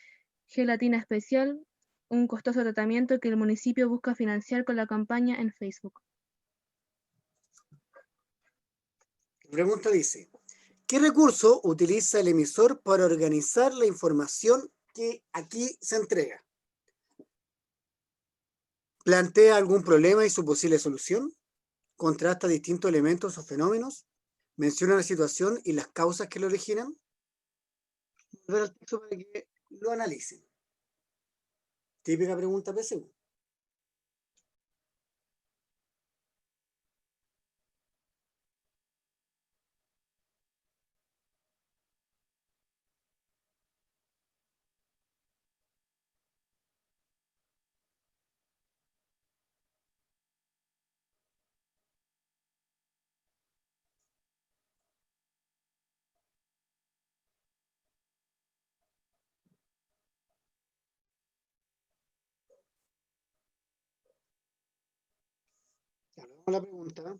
E: gelatina especial, un costoso tratamiento que el municipio busca financiar con la campaña en Facebook.
A: La pregunta dice, ¿qué recurso utiliza el emisor para organizar la información que aquí se entrega? plantea algún problema y su posible solución, contrasta distintos elementos o fenómenos, menciona la situación y las causas que lo originan. Volver al texto para que lo analicen. Típica pregunta PSU. Hagamos la pregunta.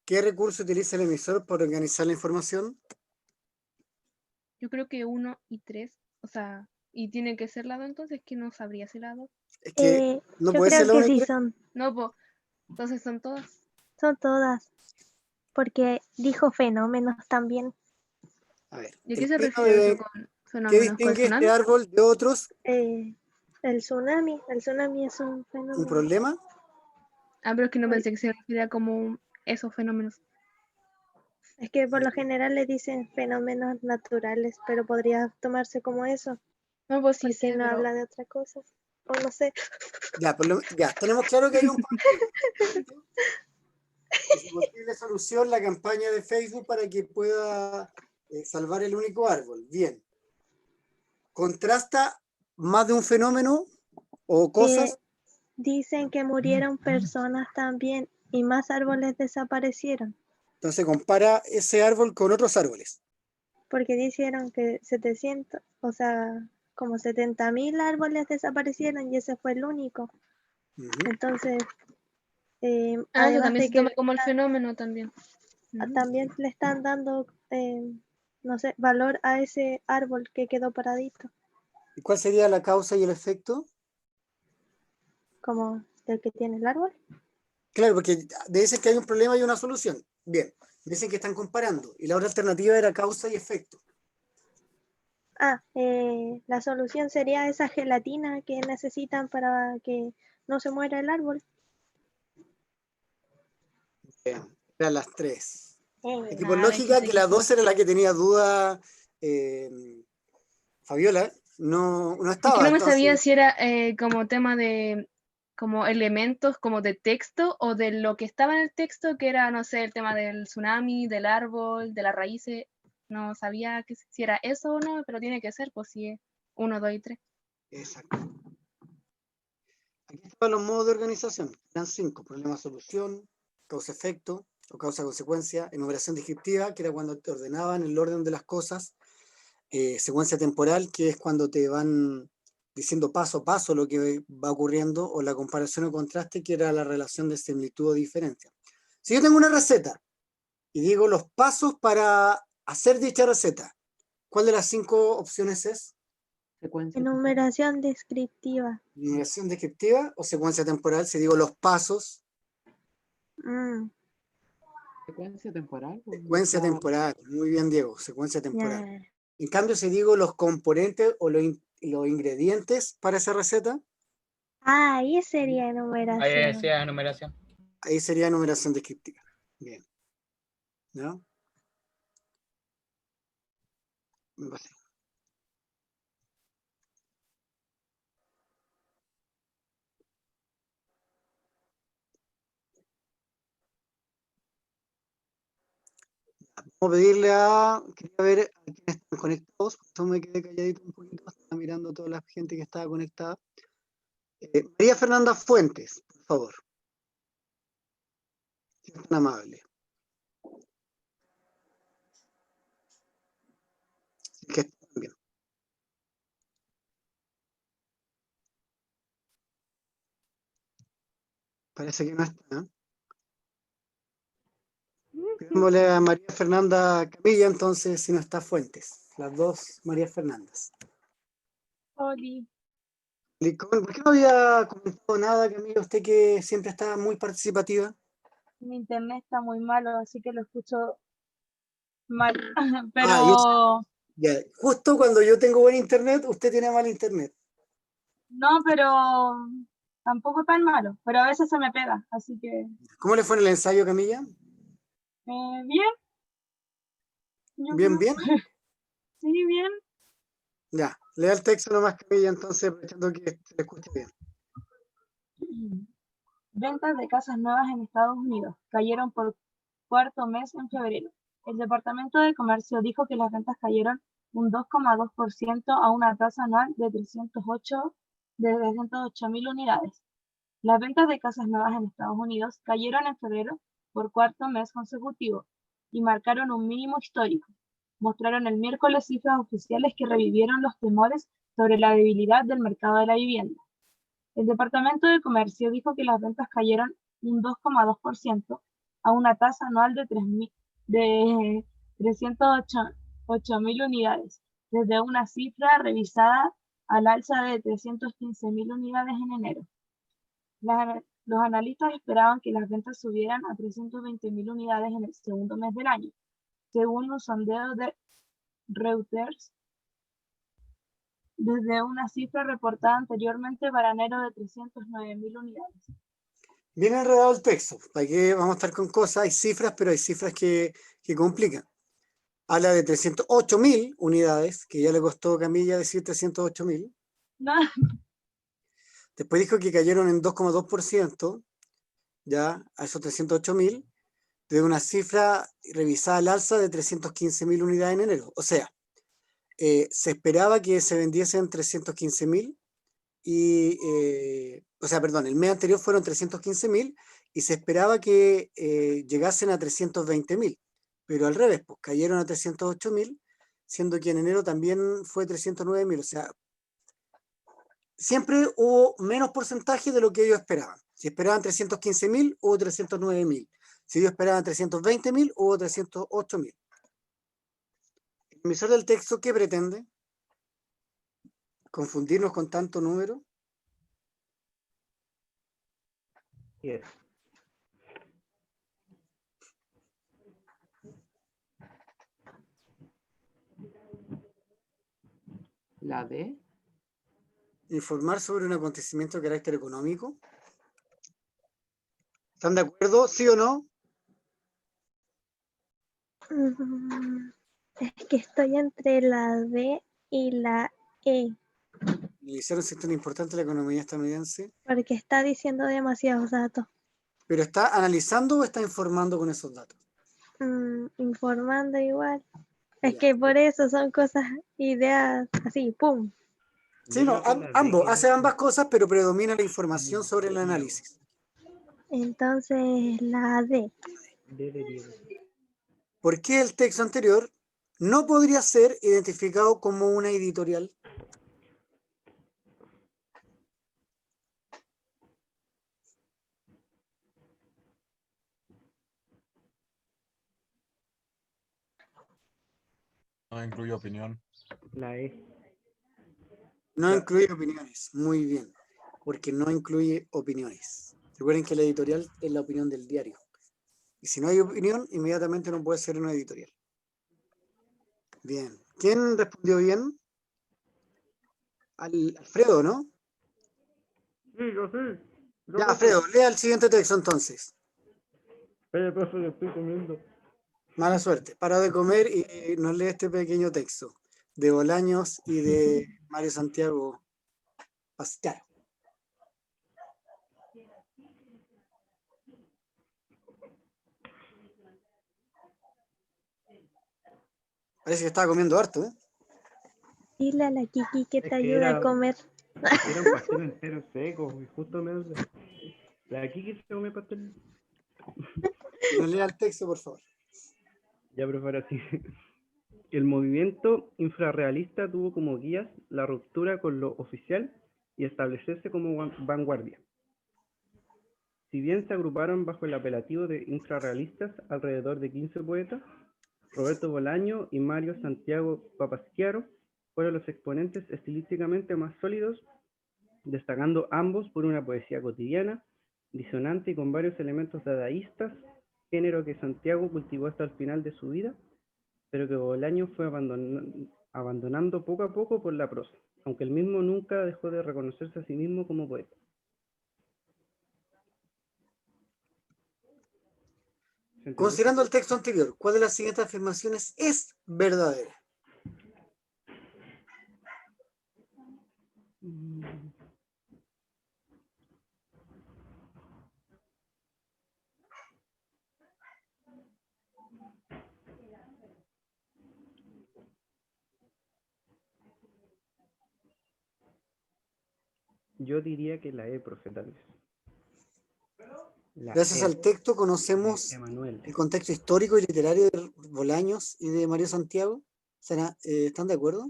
A: ¿Qué recurso utiliza el emisor para organizar la información?
E: Yo creo que 1 y 3, o sea, y tiene que ser lado entonces, que no sabría si lado.
A: Es que no
G: Yo
A: puede ser
G: creo
A: la
G: que sí
A: única.
G: son.
E: No, pues, entonces son todas.
G: Son todas. Porque dijo fenómenos también.
A: A ver,
E: ¿Y a
A: el
E: qué se
A: término
E: refiere eso
A: de
E: con
A: ¿qué
E: fenómenos? ¿Con el
A: distingue este
E: tsunami?
A: árbol de otros?
G: El tsunami es un
A: ¿Un
G: fenómeno.
A: problema?
E: Ah, pero es que no pensé que se refiere como esos fenómenos.
G: Es que por lo general le dicen fenómenos naturales, pero podría tomarse como eso,
E: No, pues sí
G: porque
E: sé,
G: no
E: pero
G: habla de otra cosa. O no sé.
A: Ya, ya, tenemos claro que hay un problema. Y su posible solución, la campaña de Facebook para que pueda salvar el único árbol. Bien. ¿Contrasta más de un fenómeno o cosas?
G: Dicen que murieron personas también y más árboles desaparecieron,
A: Entonces compara ese árbol con otros árboles.
G: porque dijeron que 700, o sea, como 70.000 árboles desaparecieron y ese fue el único.
A: Ujú.
G: Entonces,
E: eso
G: además
E: también
G: de
E: se
G: que
E: toma como el fenómeno también.
G: también le están dando, no sé, valor a ese árbol que quedó paradito,
A: ¿Y cuál sería la causa y el efecto?
G: como el que tiene el árbol.
A: Claro, porque dicen que hay un problema y una solución. Bien, dicen que están comparando. Y la otra alternativa era causa y efecto.
G: La solución sería esa gelatina que necesitan para que no se muera el árbol.
A: Bien, eran las tres. Es que por
E: Ah,
A: lógica
E: dijiste
A: que
E: que
A: la
E: sí.
A: 2 era la que tenía duda Fabiola, no
E: Es que
A: estaba.
E: no me sabía
A: Entonces,
E: si era como tema de como elementos como de texto o de lo que estaba en el texto, que era, no sé, el tema del tsunami, del árbol, de las raíces. No sabía que si era eso o no, pero tiene que ser, pues si es 1, 2 y 3.
A: exacto. Aquí estaban los modos de organización. Eran 5. Problema-solución, causa-efecto o causa-consecuencia, enumeración descriptiva, que era cuando te ordenaban el orden de las cosas, secuencia temporal, que es cuando te van diciendo paso a paso lo que va ocurriendo, o la comparación o contraste, que era la relación de similitud o diferencia. Si yo tengo una receta y digo los pasos para hacer dicha receta, ¿cuál de las 5 opciones es?
F: Secuencia.
G: Enumeración descriptiva.
A: ¿Numeración descriptiva o secuencia temporal? Si digo los pasos,
G: Mm,
F: Secuencia temporal. Pues,
A: secuencia
F: o sea,
A: temporal. Muy bien, Diego, secuencia temporal.
G: ya.
A: En cambio, si digo los componentes o los ingredientes para esa receta,
G: Ahí sería
D: Ahí
G: enumeración.
D: decía numeración.
A: ahí sería numeración descriptiva. Bien. ¿No? Me pasé. Vamos a pedirle quería ver a quiénes están conectados, por eso me quedé calladito un poquito, estaba mirando a toda la gente que estaba conectada. María Fernanda Fuentes, por favor. Si es tan amable. Si es que está bien. Parece que no está. Pidámosle a María Fernanda Camilla, entonces, si no está Fuentes. Las dos María Fernandas.
I: Oli,
A: ¿Por qué no había comentado nada, Camila? Usted que siempre está muy participativa.
I: mi internet está muy malo, así que lo escucho mal.
A: Ah, yo,
I: Pero
A: ya, justo cuando yo tengo buen internet, usted tiene mal internet.
I: no, pero tampoco tan malo, pero a veces se me pega, así que
A: ¿Cómo le fue en el ensayo, Camilla?
I: bien, yo
A: ¿Bien,
I: creo.
A: bien?
I: Sí, bien.
A: Ya, lea el texto nomás, Camilla, entonces, aprovechando que se le escuche bien.
I: Ventas de casas nuevas en Estados Unidos cayeron por cuarto mes en febrero. El Departamento de Comercio dijo que las ventas cayeron un 2,2% a una tasa anual de 308.000 unidades. Las ventas de casas nuevas en Estados Unidos cayeron en febrero por cuarto mes consecutivo y marcaron un mínimo histórico. Mostraron el miércoles cifras oficiales que revivieron los temores sobre la debilidad del mercado de la vivienda. El Departamento de Comercio dijo que las ventas cayeron un 2,2% a una tasa anual de 308.000 unidades, desde una cifra revisada al alza de 315.000 unidades en enero. Los analistas esperaban que las ventas subieran a 320.000 unidades en el segundo mes del año, según un sondeo de Reuters, desde una cifra reportada anteriormente para enero de 309.000 unidades.
A: Bien enredado el texto, ¿para qué vamos a estar con cosas? Hay cifras, pero hay cifras que complican. Habla de 308.000 unidades, que ya le costó a Camilla decir 308.000.
I: No,
A: Después dijo que cayeron en 2,2%, ya, a esos 308.000, de una cifra revisada al alza de 315.000 unidades en enero. O sea, se esperaba que se vendiesen 315.000 y, o sea, perdón, el mes anterior fueron 315.000 y se esperaba que llegasen a 320.000, pero al revés, pues cayeron a 308.000, siendo que en enero también fue 309.000, o sea, siempre hubo menos porcentaje de lo que ellos esperaban. Si esperaban 315.000, hubo 309.000. Si ellos esperaban 320.000, hubo 308.000. El emisor del texto, ¿qué pretende? ¿Confundirnos con tanto número?
J: Yes.
F: La D.
A: Informar sobre un acontecimiento de carácter económico. ¿Están de acuerdo? ¿Sí o no?
G: Es que estoy entre la D y la E,
A: Analizar un sector importante de la economía estadounidense.
G: porque está diciendo demasiados datos.
A: ¿Pero está analizando o está informando con esos datos?
G: Informando igual. Es
A: Ya.
G: que por eso son cosas, ideas así, ¡pum!
A: Sí, no, ambos, hace ambas cosas, pero predomina la información sobre el análisis.
G: Entonces la D.
A: ¿Por qué el texto anterior no podría ser identificado como una editorial?
K: No incluye opinión.
J: La E.
A: No incluye opiniones. Muy bien. Porque no incluye opiniones. Recuerden que la editorial es la opinión del diario. Y si no hay opinión, inmediatamente no puede ser una editorial. Bien. ¿Quién respondió bien? Alfredo, ¿no?
J: Sí, yo sí.
A: Ya, Alfredo, lea el siguiente texto entonces.
J: Espera, profe, que estoy comiendo.
A: Mala suerte. Para de comer y nos lee este pequeño texto de Bolaños y de Mario Santiago Pascal. Parece que estaba comiendo harto, ¿eh?
G: Dile a la Kiki que
J: Es
G: te
J: que
G: ayude a
J: era-
G: comer.
J: Era un pastel entero seco y justo me hace. La Kiki se come pastel.
A: Y nos lea el texto, por favor.
J: Ya, profe, ahora sí. El movimiento infrarrealista tuvo como guías la ruptura con lo oficial y establecerse como vanguardia. Si bien se agruparon bajo el apelativo de infrarrealistas alrededor de 15 poetas, Roberto Bolaño y Mario Santiago Papasquiaro fueron los exponentes estilísticamente más sólidos, destacando ambos por una poesía cotidiana, disonante y con varios elementos dadaístas, género que Santiago cultivó hasta el final de su vida, pero que Bolaño fue abandonando poco a poco por la prosa, aunque él mismo nunca dejó de reconocerse a sí mismo como poeta.
A: Considerando el texto anterior, ¿cuál de las siguientes afirmaciones es verdadera?
J: Yo diría que la E, profe, tal vez. La
A: Gracias
J: E,
A: al texto conocemos
J: Emanuel.
A: el contexto histórico y literario de Bolaños y de Mario Santiago. ¿Están de acuerdo?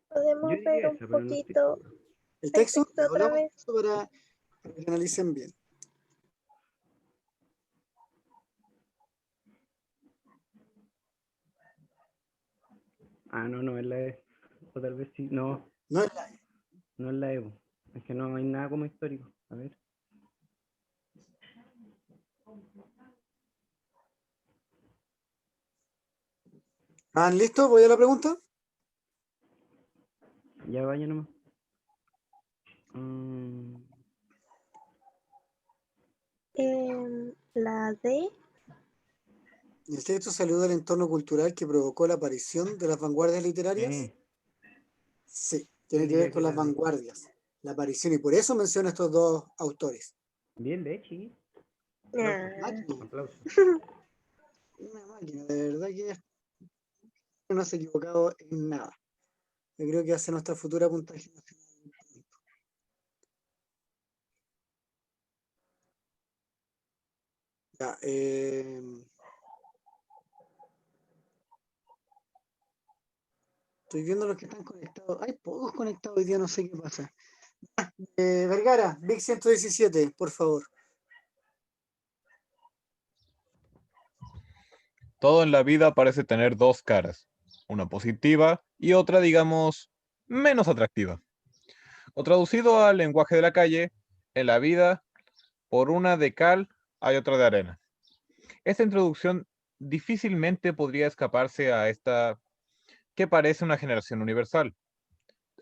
G: Podemos
J: Yo
G: ver
J: diría
G: un
J: esa, pero no estoy
G: poquito
J: seguro.
A: El
G: el
A: texto,
G: texto otra
A: hablamos de
G: vez.
A: esto para que analicen bien.
J: Ah, no es la E. O tal vez sí. No,
A: No es la E.
J: no es la E. Es que no hay nada como histórico. A ver.
A: ¿Están listos? ¿Voy a la pregunta?
J: Ya vaya nomás.
G: La D.
A: El texto saluda al entorno cultural que provocó la aparición de las vanguardias literarias. Sí, tiene
J: Yo
A: que ver
J: diría
A: con
J: que
A: las
J: la D.
A: vanguardias, la aparición, y por eso menciona estos dos autores.
J: Bien, de hecho.
A: Máquina.
J: Aplausos.
A: Una máquina, de verdad que no se ha equivocado en nada. Yo creo que hace nuestra futura puntaje nacional. Ya, estoy viendo los que están conectados. Hay pocos conectados hoy día, no sé qué pasa. Vergara, Vic 117, por favor.
K: Todo en la vida parece tener dos caras, una positiva y otra, digamos, menos atractiva. O traducido al lenguaje de la calle, en la vida, por una de cal hay otra de arena. Esta introducción difícilmente podría escaparse a esta que parece una generación universal,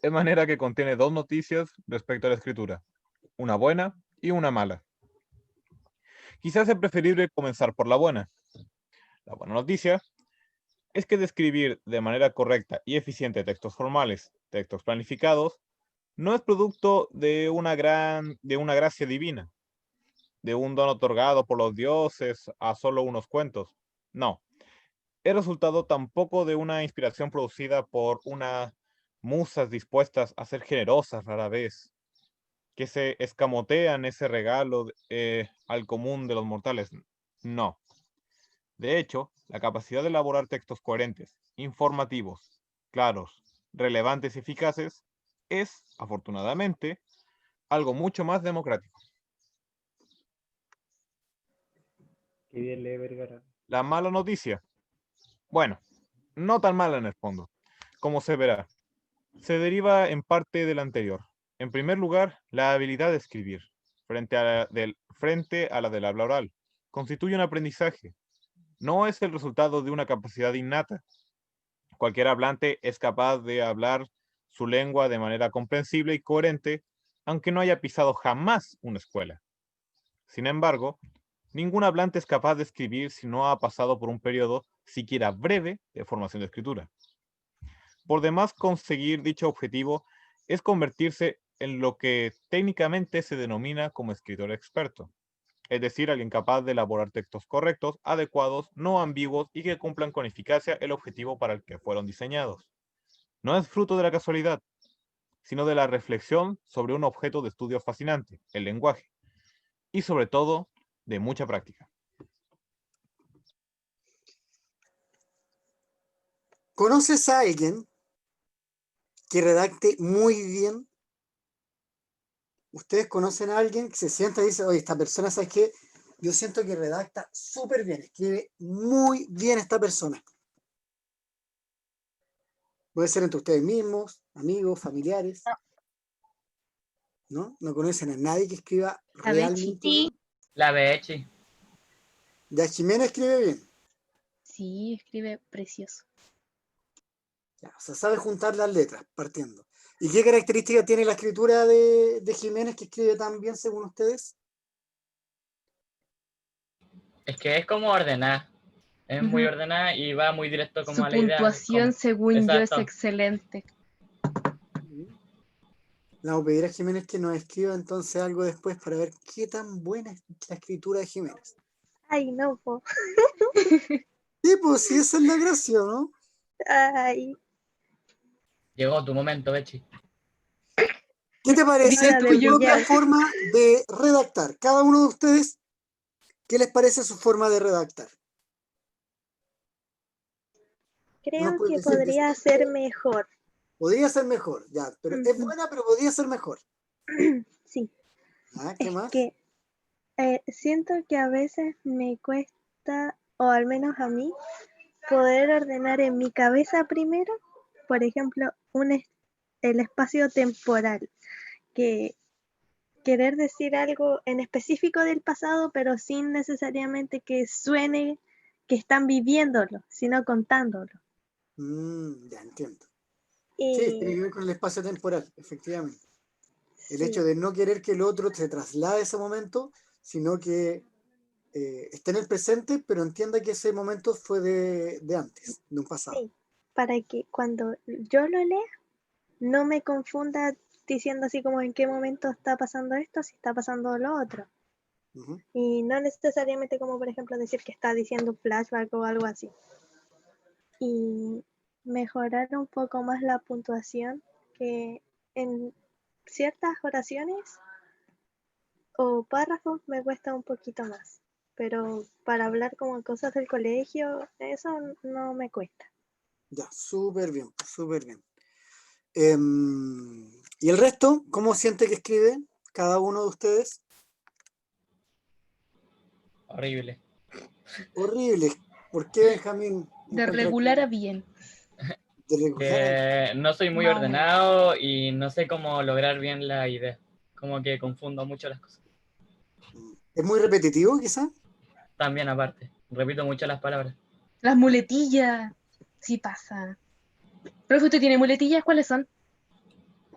K: de manera que contiene dos noticias respecto a la escritura, una buena y una mala. Quizás es preferible comenzar por la buena. La buena noticia es que describir de manera correcta y eficiente textos formales, textos planificados, no es producto de una gracia divina, de un don otorgado por los dioses a solo unos cuentos. No, es resultado tampoco de una inspiración producida por unas musas dispuestas a ser generosas rara vez, que se escamotean ese regalo al común de los mortales. No. De hecho, la capacidad de elaborar textos coherentes, informativos, claros, relevantes y eficaces es, afortunadamente, algo mucho más democrático.
J: Qué bien lee Vergara.
K: La mala noticia. Bueno, no tan mala en el fondo. Como se verá, se deriva en parte del anterior. En primer lugar, la habilidad de escribir, frente a la del habla oral, constituye un aprendizaje. No es el resultado de una capacidad innata. Cualquier hablante es capaz de hablar su lengua de manera comprensible y coherente, aunque no haya pisado jamás una escuela. Sin embargo, ningún hablante es capaz de escribir si no ha pasado por un periodo siquiera breve de formación de escritura. Por demás, conseguir dicho objetivo es convertirse en lo que técnicamente se denomina como escritor experto, es decir, alguien capaz de elaborar textos correctos, adecuados, no ambiguos y que cumplan con eficacia el objetivo para el que fueron diseñados. No es fruto de la casualidad, sino de la reflexión sobre un objeto de estudio fascinante, el lenguaje, y sobre todo, de mucha práctica.
A: ¿Conoces a alguien que redacte muy bien? ¿Ustedes conocen a alguien que se sienta y dice, oye, esta persona, ¿sabes qué? Yo siento que redacta súper bien, escribe muy bien esta persona. Puede ser entre ustedes mismos, amigos, familiares. ¿No? ¿No conocen a nadie que escriba
E: La
A: realmente
E: Bechi.
A: bien?
D: La Bechi.
A: Ya, Jimena escribe bien.
E: Sí, escribe precioso.
A: Ya, o sea, sabe juntar las letras, partiendo. ¿Y qué característica tiene la escritura de Jiménez que escribe tan bien según ustedes?
D: Es que es como ordenada. Es muy
E: Ujú.
D: ordenada y va muy directo como
E: Su
D: a la idea.
E: puntuación, según yo, es
D: Exacto.
E: excelente.
A: Le vamos a pedir a Jiménez que nos escriba entonces algo después para ver qué tan buena es la escritura de Jiménez.
G: Ay, no, po.
A: Sí, pues sí, esa es la gracia, ¿no?
G: Ay,
D: Llegó tu momento, Bechi.
A: ¿Qué te parece
G: hora de
A: tu propia
G: brillar.
A: forma de redactar? Cada uno de ustedes, ¿qué les parece su forma de redactar? ¿No
G: Creo
A: puedes
G: que
A: decir
G: podría ser mejor.
A: podría ser mejor, ya, pero es
G: Ujú.
A: buena, pero podría ser mejor?
G: Sí,
A: Ah, ¿qué
G: es
A: más?
G: que siento que a veces me cuesta, o al menos a mí, poder ordenar en mi cabeza primero, por ejemplo, el espacio temporal, que querer decir algo en específico del pasado, pero sin necesariamente que suene que están viviéndolo, sino contándolo.
A: Ya entiendo. Sí, tiene
G: Y
A: que ver con el espacio temporal, efectivamente. El hecho
G: sí,
A: de no querer que el otro se traslade a ese momento, sino que esté en el presente, pero entienda que ese momento fue de antes, de un pasado.
G: sí, para que cuando yo lo lea, no me confunda diciendo así como en qué momento está pasando esto, si está pasando lo otro.
A: Ujú.
G: Y no necesariamente como por ejemplo decir que está diciendo un flashback o algo así. Y mejorar un poco más la puntuación, que en ciertas oraciones o párrafos me cuesta un poquito más. Pero para hablar como cosas del colegio, eso no me cuesta.
A: Ya, súper bien, súper bien. ¿Y el resto? ¿Cómo siente que escribe cada uno de ustedes?
D: Horrible.
A: Horrible. ¿Por qué, Benjamín?
E: De
A: encuentra
E: regular
A: que
E: a bien.
A: de regular?
D: No soy muy
E: Más o menos.
D: ordenado y no sé cómo lograr bien la idea. Como que confundo mucho las cosas.
A: ¿Es muy repetitivo, quizá?
D: También aparte, repito mucho las palabras.
E: Las muletillas. Sí pasa. ¿Profe, usted tiene muletillas? ¿Cuáles son?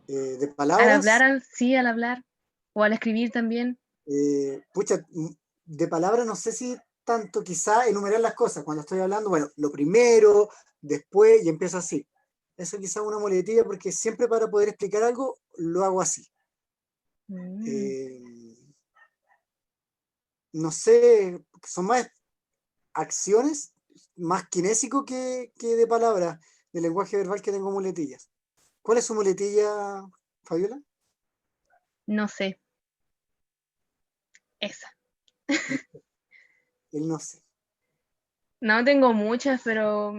A: De
E: Al
A: palabras,
E: hablar, sí, al hablar. O al escribir también.
A: pucha, de palabras no sé si tanto quizá enumerar las cosas. Cuando estoy hablando, bueno, lo primero, después y empiezo así. Eso quizá es una muletilla porque siempre para poder explicar algo lo hago así.
E: Mm.
A: Eh, no sé, son más acciones, más kinésico que de palabras, de lenguaje verbal que tengo muletillas. ¿Cuál es su muletilla, Fabiola?
E: No sé. Esa.
A: Él no sé.
E: No tengo muchas, pero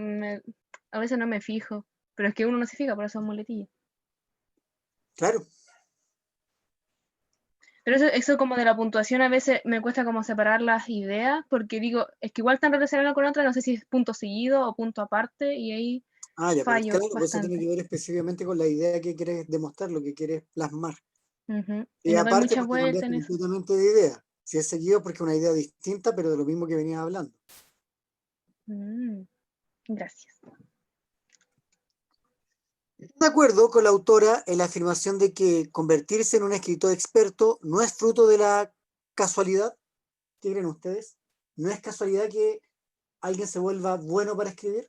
E: a veces no me fijo. Pero es que uno no se fija, por eso son muletillas.
A: Claro,
E: Pero eso como de la puntuación a veces me cuesta como separar las ideas, porque digo, es que igual están relacionadas con otra, no sé si es punto seguido o punto aparte, y ahí
A: ya, pero
E: fallo
A: claro, pues eso tiene
E: bastante.
A: que ver específicamente con la idea que quieres demostrar, lo que quieres plasmar.
E: Ujú. Y
A: Y
E: no doy
A: aparte
E: muchas
A: porque
E: vueltas
A: cambiaste
E: en eso.
A: completamente de idea. Si es seguido porque es una idea distinta, pero de lo mismo que venías hablando.
E: Gracias.
A: Estoy de acuerdo con la autora en la afirmación de que convertirse en un escritor experto no es fruto de la casualidad. ¿Qué creen ustedes? ¿No es casualidad que alguien se vuelva bueno para escribir?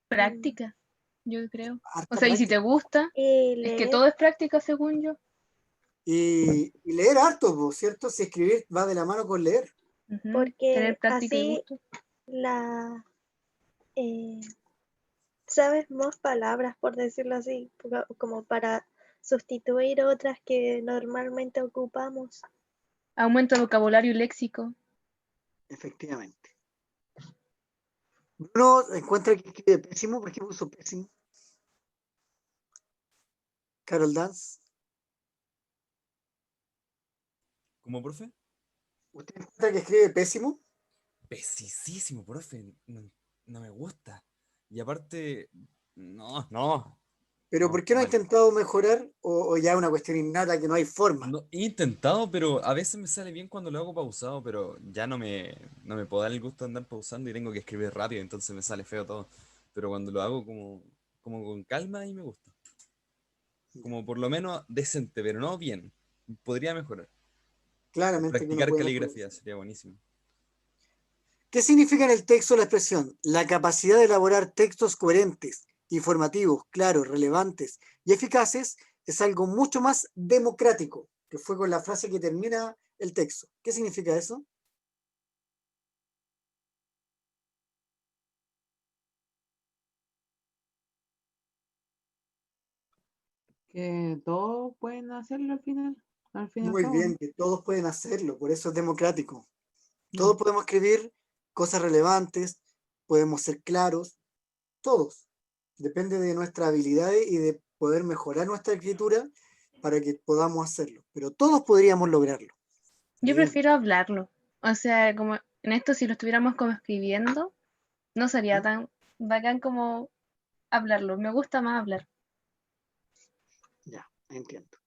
E: Práctica, yo creo. O
A: Harta
E: sea, y si te
A: práctica.
E: gusta, es que
G: Leer,
E: todo es práctica según yo.
A: Y leer harto, po, ¿cierto? Si escribir va de la mano con leer.
E: Ujú. Tener
G: porque
E: práctica y
G: así
E: gusto.
G: la eh, sabes más palabras, por decirlo así, como para sustituir otras que normalmente ocupamos.
E: Aumento de vocabulario y léxico.
A: Efectivamente. Bruno encuentra que escribe pésimo. ¿Por qué puso pésimo? Carol Dance.
L: ¿Cómo, profe?
A: ¿Usted encuentra que escribe pésimo?
L: Pesisísimo, profe. No, no me gusta. Y aparte, no,
A: ¿Pero por qué no ha
L: mal.
A: intentado mejorar? ¿O ya es una cuestión innata que no hay forma?
L: No, he intentado, pero a veces me sale bien cuando lo hago pausado, pero ya no me puedo dar el gusto de andar pausando y tengo que escribir rápido, entonces me sale feo todo. Pero cuando lo hago como con calma, ahí me gusta. Como por lo menos decente, pero no bien. Podría mejorar.
A: Claramente que uno
L: Practicar
A: puede mejorar.
L: caligrafía sería buenísimo.
A: ¿Qué significa en el texto la expresión? La capacidad de elaborar textos coherentes, informativos, claros, relevantes y eficaces es algo mucho más democrático, que fue con la frase que termina el texto. ¿Qué significa eso?
F: Que todos pueden hacerlo al fin y al
A: Muy
F: cabo,
A: bien,
F: ¿no?
A: que todos pueden hacerlo, por eso es democrático.
F: Mm.
A: Todos podemos escribir cosas relevantes, podemos ser claros, todos. Depende de nuestra habilidad y de poder mejorar nuestra escritura para que podamos hacerlo. Pero todos podríamos lograrlo.
E: Yo
A: Bien.
E: prefiero hablarlo. O sea, como en esto, si lo estuviéramos como escribiendo, no sería tan bacán como hablarlo. Me gusta más hablar.
A: Ya, entiendo.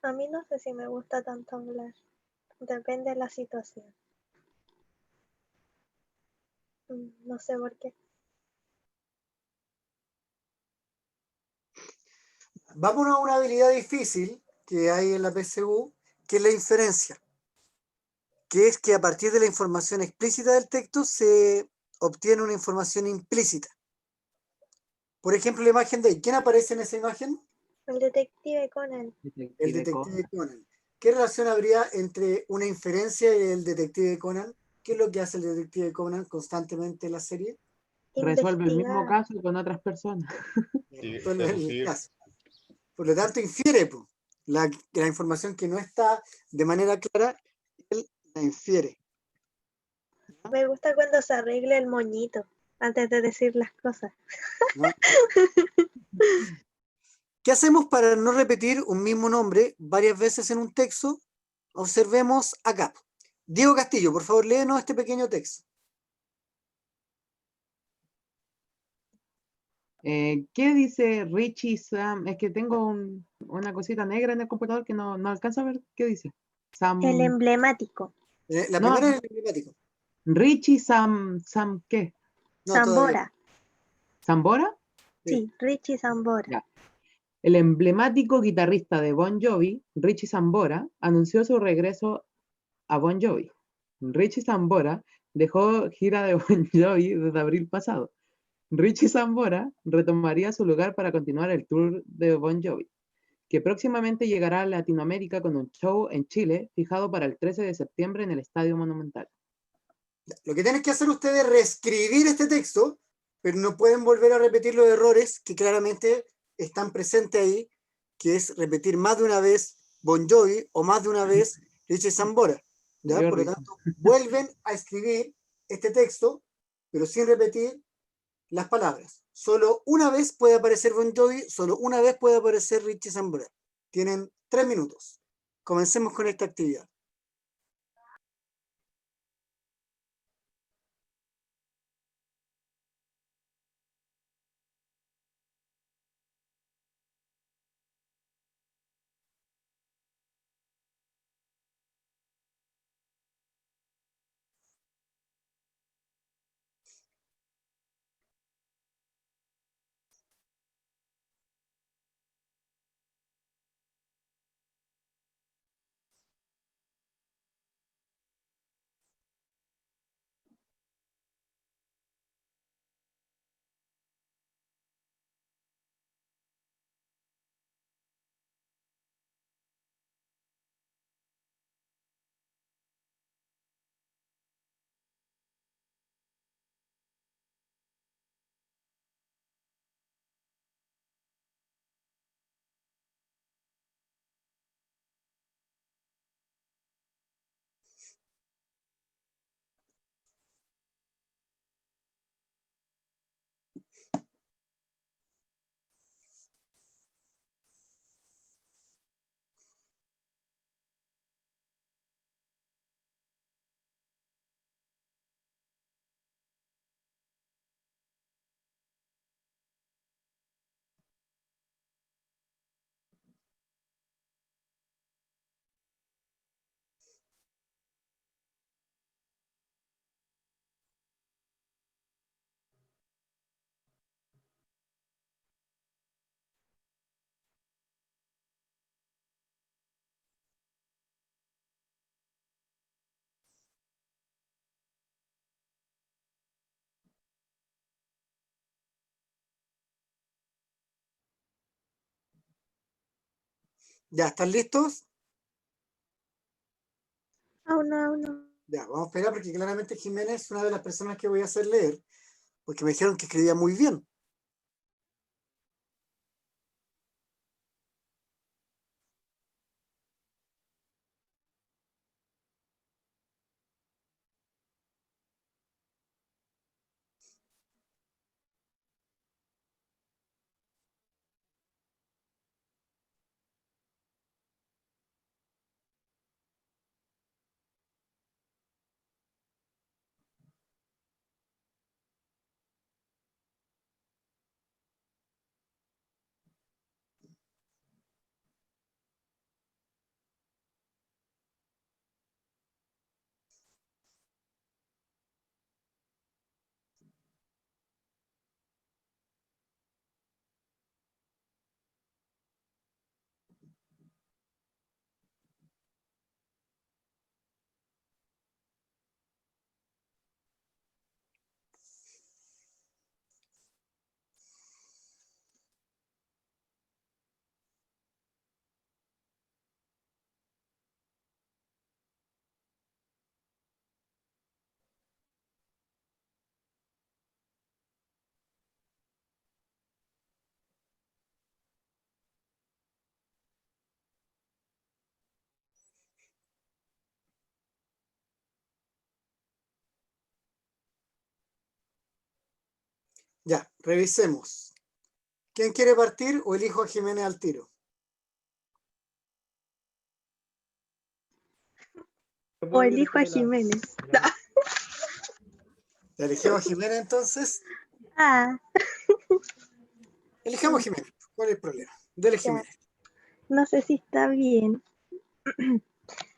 G: A mí no sé si me gusta tanto hablar. Depende de la situación. No sé por qué.
A: Vámonos a una habilidad difícil que hay en la PSU, que es la inferencia, que es que a partir de la información explícita del texto se obtiene una información implícita. Por ejemplo, la imagen de ¿quién aparece en esa imagen?
G: El detective Conan.
A: El detective Conan. ¿Qué relación habría entre una inferencia y el detective Conan? ¿Qué es lo que hace el detective Conan constantemente en la serie?
F: Resuelve el mismo
G: Investigar.
F: caso con otras personas.
A: Resuelve el caso. Por lo tanto, infiere la información que no está de manera clara, él la infiere.
G: Me gusta cuando se arregla el moñito antes de decir las cosas.
A: ¿No? ¿Qué hacemos para no repetir un mismo nombre varias veces en un texto? Observemos acá. Diego Castillo, por favor, léenos este pequeño texto.
F: ¿Qué dice Richie Sam? Es que tengo una cosita negra en el computador que no alcanzo a ver. ¿Qué dice?
G: El emblemático.
A: La
F: No,
A: primera es el emblemático.
F: Richie Sam, ¿qué?
A: No, todavía.
G: Zambora.
F: ¿Zambora?
G: Sí, Richie Zambora.
F: Ya. El emblemático guitarrista de Bon Jovi, Richie Sambora, anunció su regreso a Bon Jovi. Richie Sambora dejó gira de Bon Jovi desde abril pasado. Richie Sambora retomaría su lugar para continuar el tour de Bon Jovi, que próximamente llegará a Latinoamérica con un show en Chile fijado para el 13 de septiembre en el Estadio Monumental.
A: Lo que tienen que hacer ustedes es reescribir este texto, pero no pueden volver a repetir los errores que claramente están presentes ahí, que es repetir más de una vez Bon Jovi o más de una vez Richie Sambora. ¿Ya? Por lo tanto, vuelven a escribir este texto, pero sin repetir las palabras. Solo una vez puede aparecer Bon Jovi, solo una vez puede aparecer Richie Sambora. Tienen 3 minutos. Comencemos con esta actividad. ¿Ya están listos?
G: Aún no, aún no.
A: Ya, vamos a esperar porque claramente Jiménez es una de las personas que voy a hacer leer, porque me dijeron que escribía muy bien. Ya, revisemos. ¿Quién quiere partir o elijo a Jiménez al tiro?
G: O elijo a Jiménez.
A: ¿Ya elegimos a Jiménez entonces?
G: Ah,
A: Elijamos a Jiménez. ¿Cuál es el problema? Dele
G: ya.
A: Jiménez.
G: No sé si está bien.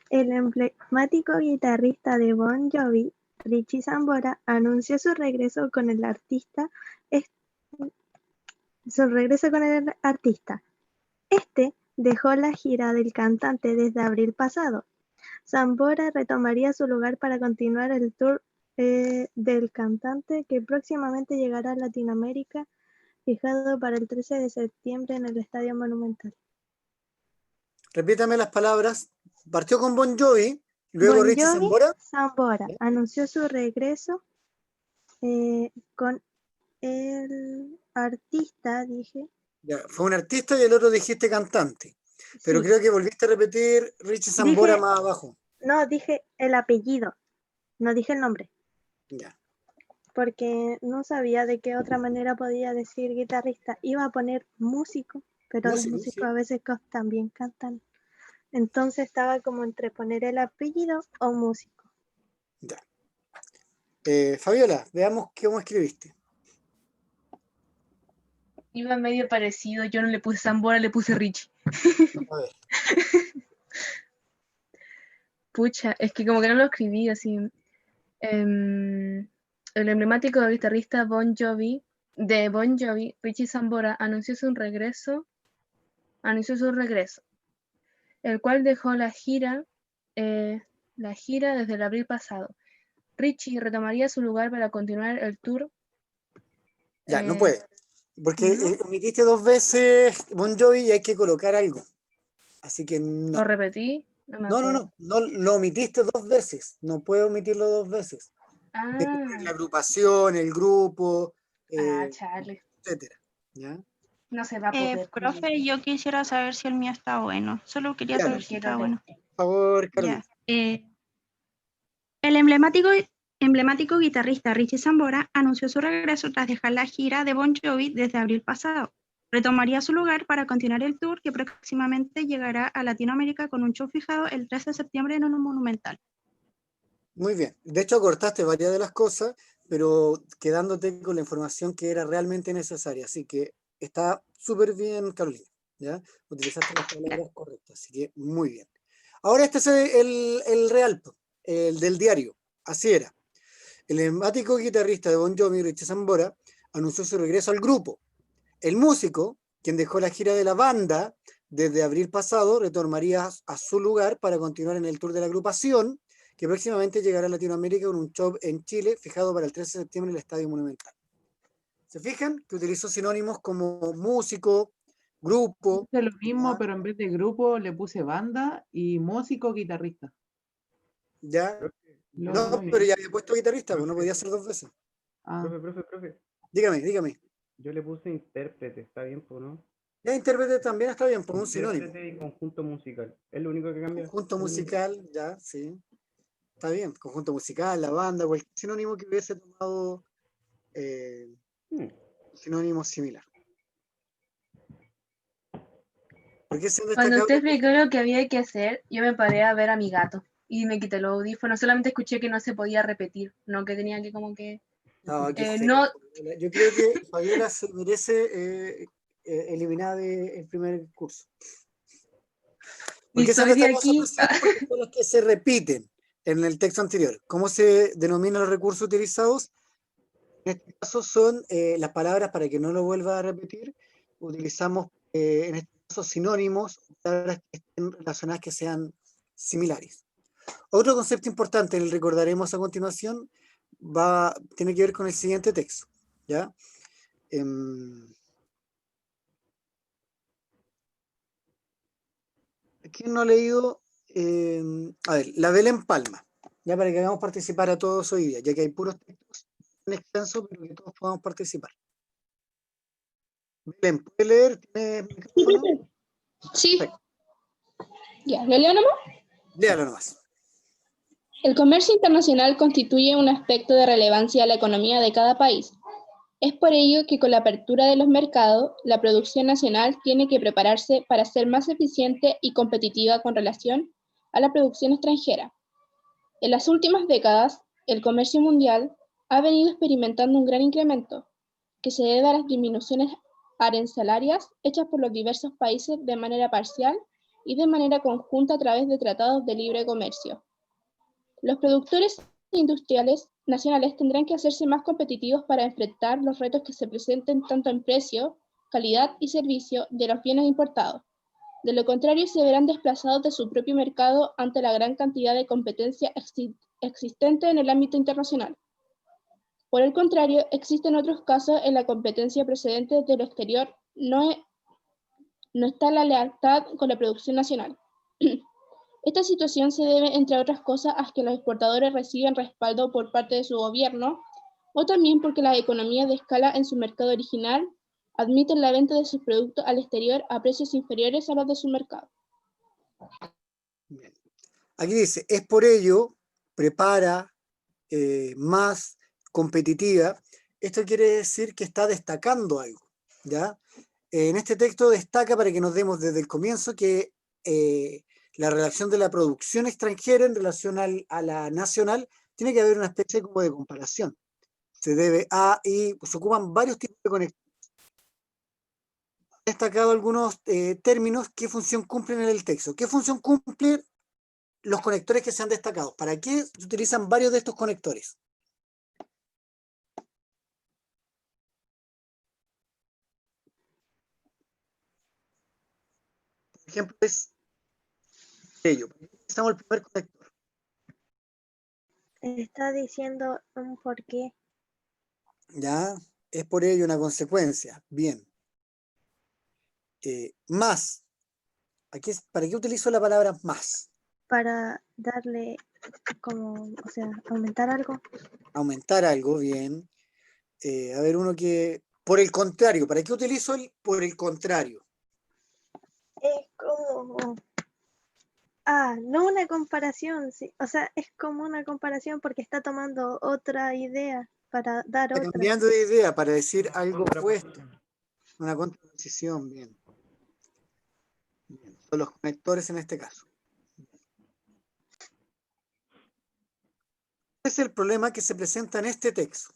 G: El emblemático guitarrista de Bon Jovi, Richie Sambora, anunció su regreso con el artista. Este dejó la gira del cantante desde abril pasado. Sambora retomaría su lugar para continuar el tour del cantante, que próximamente llegará a Latinoamérica, fijado para el 13 de septiembre en el Estadio Monumental.
A: Repítame las palabras. Partió con Bon Jovi, luego
G: Bon
A: Richie
G: Jovi
A: Sambora.
G: Sambora anunció su regreso con el artista, dije.
A: Ya, fue un artista y el otro dijiste cantante. Pero
G: Sí.
A: creo que volviste a repetir Richie Sambora
G: Dije-
A: más abajo.
G: No, dije el apellido, no dije el nombre,
A: Ya.
G: porque no sabía de qué otra manera podía decir guitarrista. Iba a poner músico, pero los
A: Músico,
G: músicos
A: sí.
G: a veces también cantan. Entonces estaba como entre poner el apellido o músico.
A: Ya. Fabiola, veamos cómo escribiste.
E: Iba medio parecido, yo no le puse Sambora, le puse Richie.
A: A ver.
E: Pucha, es que como que no lo escribí así. El emblemático guitarrista de Bon Jovi, Richie Sambora, anunció su regreso, el cual dejó la gira desde el abril pasado. Richie retomaría su lugar para continuar el tour.
A: Ya, no puede. Porque
E: ¿no?
A: omitiste 2 veces Bon Jovi y hay que colocar algo. Así que no.
E: ¿Lo repetí? No me
A: No,
E: acuerdo.
A: no lo omitiste 2 veces. No puedo omitirlo 2 veces. De poner la agrupación, el grupo,
E: Chale.
A: etcétera. ¿Ya?
E: No se va a poder.
M: Profe, yo quisiera saber si el mío está bueno. Solo quería
A: Ya,
M: saber si está bueno.
A: por favor, Carolina.
M: Ya. El emblemático guitarrista Richie Sambora anunció su regreso tras dejar la gira de Bon Jovi desde abril pasado. Retomaría su lugar para continuar el tour, que próximamente llegará a Latinoamérica con un show fijado el 13 de septiembre en un Monumental.
A: Muy bien. De hecho, cortaste varias de las cosas, pero quedándote con la información que era realmente necesaria. Así que está súper bien, Carolina. ¿Ya? Utilizaste las palabras correctas. Así que muy bien. Ahora este es el real, el del diario. Así era. El emblemático guitarrista de Bon Jovi, Richie Sambora, anunció su regreso al grupo. El músico, quien dejó la gira de la banda desde abril pasado, retomaría a su lugar para continuar en el tour de la agrupación, que próximamente llegará a Latinoamérica con un show en Chile, fijado para el 13 de septiembre en el Estadio Monumental. ¿Se fijan? Que utilizó sinónimos como músico, grupo.
F: Hice lo mismo,
A: ¿ya?
F: pero en vez de grupo le puse banda y músico guitarrista.
A: ¿Ya?
F: Lo
A: No,
F: hizo muy
A: pero
F: bien.
A: ya había puesto guitarrista, pues no podía hacer dos veces.
F: Ah,
J: Profe.
A: Dígame.
J: Yo le puse intérprete, ¿está bien, pues, no?
A: Ya intérprete también está bien, por un sinónimo.
J: Intérprete y conjunto musical. Es lo único que cambia.
A: Conjunto musical, ya, sí. Está bien. Conjunto musical, la banda, cualquier sinónimo que hubiese tomado sinónimo similar. ¿Por qué se han
E: Cuando
A: destacado?
E: usted explicó lo que había que hacer, yo me paré a ver a mi gato y me quité los audífonos. Solamente escuché que no se podía repetir, no que tenía que como que...
A: No, qué feo,
E: no,
A: Fabiola. Yo creo que Fabiola se merece eliminar el primer curso. ¿Por
E: y
A: qué se han
E: soy de
A: destacado esas
E: aquí.
A: versiones? Porque son las que se repiten en el texto anterior. ¿Cómo se denominan los recursos utilizados? En este caso son las palabras, para que no lo vuelva a repetir, utilizamos en este caso sinónimos, palabras que estén relacionadas, que sean similares. Otro concepto importante, el recordaremos a continuación, tiene que ver con el siguiente texto, ¿ya? ¿Quién no ha leído? A ver, la Belén Palma, ya, para que hagamos participar a todos hoy día, ya que hay puros textos extensos, pero que todos podamos participar. Belén, ¿puede leer? ¿Tiene micrófono?
N: Sí. Ya, ¿lo leo nomás?
A: Léalo nomás.
N: El comercio internacional constituye un aspecto de relevancia a la economía de cada país. Es por ello que con la apertura de los mercados, la producción nacional tiene que prepararse para ser más eficiente y competitiva con relación a la producción extranjera. En las últimas décadas, el comercio mundial ha venido experimentando un gran incremento, que se debe a las disminuciones arancelarias hechas por los diversos países de manera parcial y de manera conjunta a través de tratados de libre comercio. Los productores industriales nacionales tendrán que hacerse más competitivos para enfrentar los retos que se presenten tanto en precio, calidad y servicio de los bienes importados. De lo contrario, se verán desplazados de su propio mercado ante la gran cantidad de competencia existente en el ámbito internacional. Por el contrario, existen otros casos en la competencia procedente del exterior no está la lealtad con la producción nacional. Esta situación se debe, entre otras cosas, a que los exportadores reciben respaldo por parte de su gobierno, o también porque las economías de escala en su mercado original admiten la venta de sus productos al exterior a precios inferiores a los de su mercado.
A: Bien. Aquí dice, es por ello, prepara, más competitiva. Esto quiere decir que está destacando algo, ¿ya? En este texto destaca, para que nos demos desde el comienzo, que la relación de la producción extranjera en relación a la nacional, tiene que haber una especie como de comparación. Se debe a, y se ocupan varios tipos de conexiones. He destacado algunos términos. ¿Qué función cumplen en el texto? ¿Qué función cumplen los conectores que se han destacado? ¿Para qué se utilizan varios de estos conectores? Por ejemplo, es ello. Utilizamos el primer conector.
G: Está diciendo un por qué.
A: Ya, es por ello una consecuencia. Bien. Más. ¿Para qué utilizo la palabra más?
G: Para darle como, o sea, aumentar algo.
A: Aumentar algo, bien. A ver, uno que... Por el contrario, ¿para qué utilizo el por el contrario?
G: Es como... no una comparación, sí. O sea, es como una comparación porque está tomando otra idea para dar
A: Está
G: otra.
A: cambiando de idea para decir algo opuesto. Una contraposición, bien. Son los conectores en este caso. Ese es el problema que se presenta en este texto.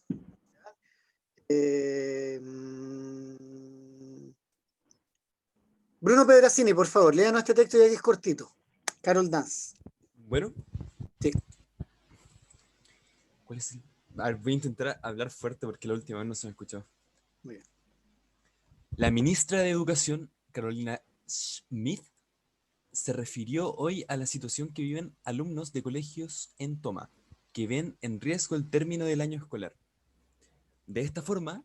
A: Bruno Pedrazzini, por favor, léanos este texto ya que es cortito. Carol Dance.
L: Bueno.
A: Sí.
L: ¿Cuál es el...? A ver, voy a intentar hablar fuerte porque la última vez no se me escuchó.
A: Muy bien.
L: La ministra de Educación, Carolina Smith, se refirió hoy a la situación que viven alumnos de colegios en Toma, que ven en riesgo el término del año escolar. De esta forma,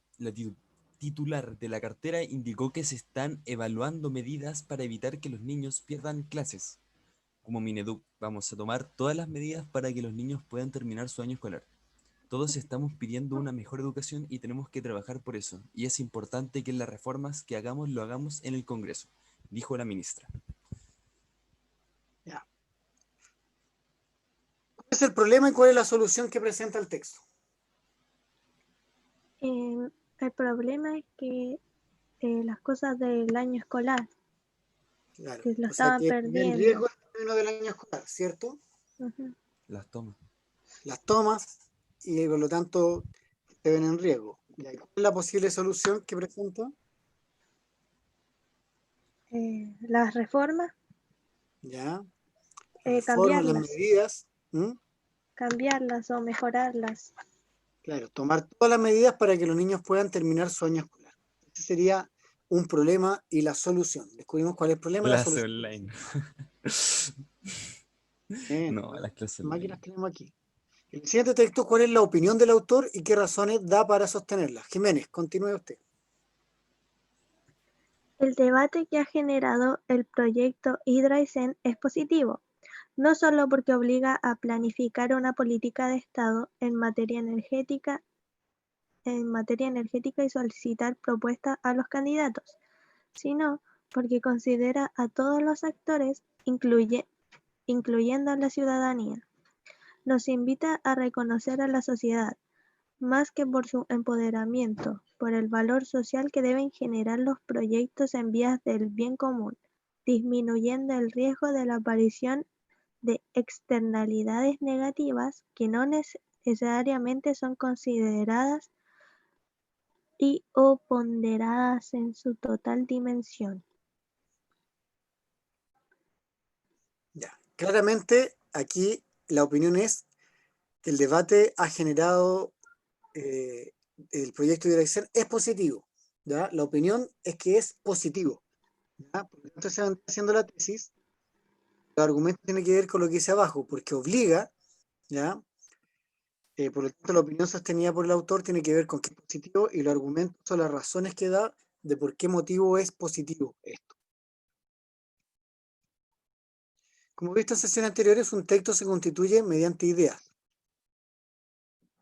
L: titular de la cartera indicó que se están evaluando medidas para evitar que los niños pierdan clases. Como Mineduc, vamos a tomar todas las medidas para que los niños puedan terminar su año escolar. Todos estamos pidiendo una mejor educación y tenemos que trabajar por eso. Y es importante que las reformas que hagamos lo hagamos en el Congreso, dijo la ministra.
A: Ya. ¿Cuál es el problema y cuál es la solución que presenta el texto?
G: El problema es que las cosas del año escolar,
A: Claro,
G: que lo
A: o sea
G: estaban
A: que en
G: perdiendo.
A: riesgo el término del año escolar, ¿cierto?
G: Ujú.
L: Las tomas.
A: Las tomas y por lo tanto se ven en riesgo. ¿Y cuál es la posible solución que presenta?
G: Las reformas,
A: Ya, las reformas, las
G: cambiarlas,
A: medidas.
G: cambiarlas o mejorarlas.
A: Claro, tomar todas las medidas para que los niños puedan terminar su año escolar. Ese sería un problema y la solución. Descubrimos cuál es el problema y la
L: Clase
A: solución.
L: online.
A: Bien,
L: No, las clases
A: máquinas
L: online.
A: tenemos aquí. El siguiente texto, ¿cuál es la opinión del autor y qué razones da para sostenerla? Jiménez, continúe usted.
G: El debate que ha generado el proyecto Hydraisen es positivo, no solo porque obliga a planificar una política de Estado en materia energética y solicitar propuestas a los candidatos, sino porque considera a todos los actores, incluyendo a la ciudadanía. Nos invita a reconocer a la sociedad, más que por su empoderamiento, por el valor social que deben generar los proyectos en vías del bien común, disminuyendo el riesgo de la aparición de externalidades negativas que no necesariamente son consideradas y o ponderadas en su total dimensión.
A: Ya, claramente aquí la opinión es que el debate ha generado el proyecto de dirección es positivo. ¿Ya? La opinión es que es positivo. ¿Ya? Por lo tanto, se van haciendo la tesis. El argumento tiene que ver con lo que dice abajo, porque obliga, ¿ya? Por lo tanto, la opinión sostenida por el autor tiene que ver con que es positivo y los argumentos son las razones que da de por qué motivo es positivo esto. Como visto en sesiones anteriores, un texto se constituye mediante ideas.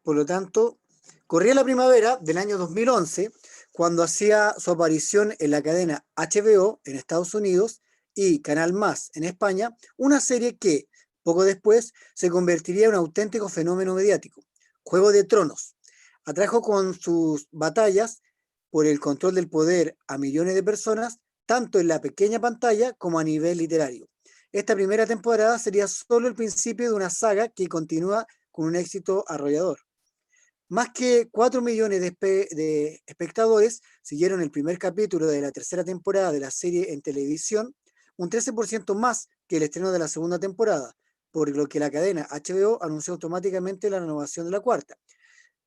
A: Por lo tanto, corría la primavera del año 2011, cuando hacía su aparición en la cadena HBO en Estados Unidos y Canal Más en España, una serie que, poco después, se convertiría en un auténtico fenómeno mediático. Juego de Tronos. Atrajo con sus batallas por el control del poder a millones de personas, tanto en la pequeña pantalla como a nivel literario. Esta primera temporada sería solo el principio de una saga que continúa con un éxito arrollador. Más que 4 millones de espectadores siguieron el primer capítulo de la tercera temporada de la serie en televisión, un 13% más que el estreno de la segunda temporada, por lo que la cadena HBO anunció automáticamente la renovación de la cuarta.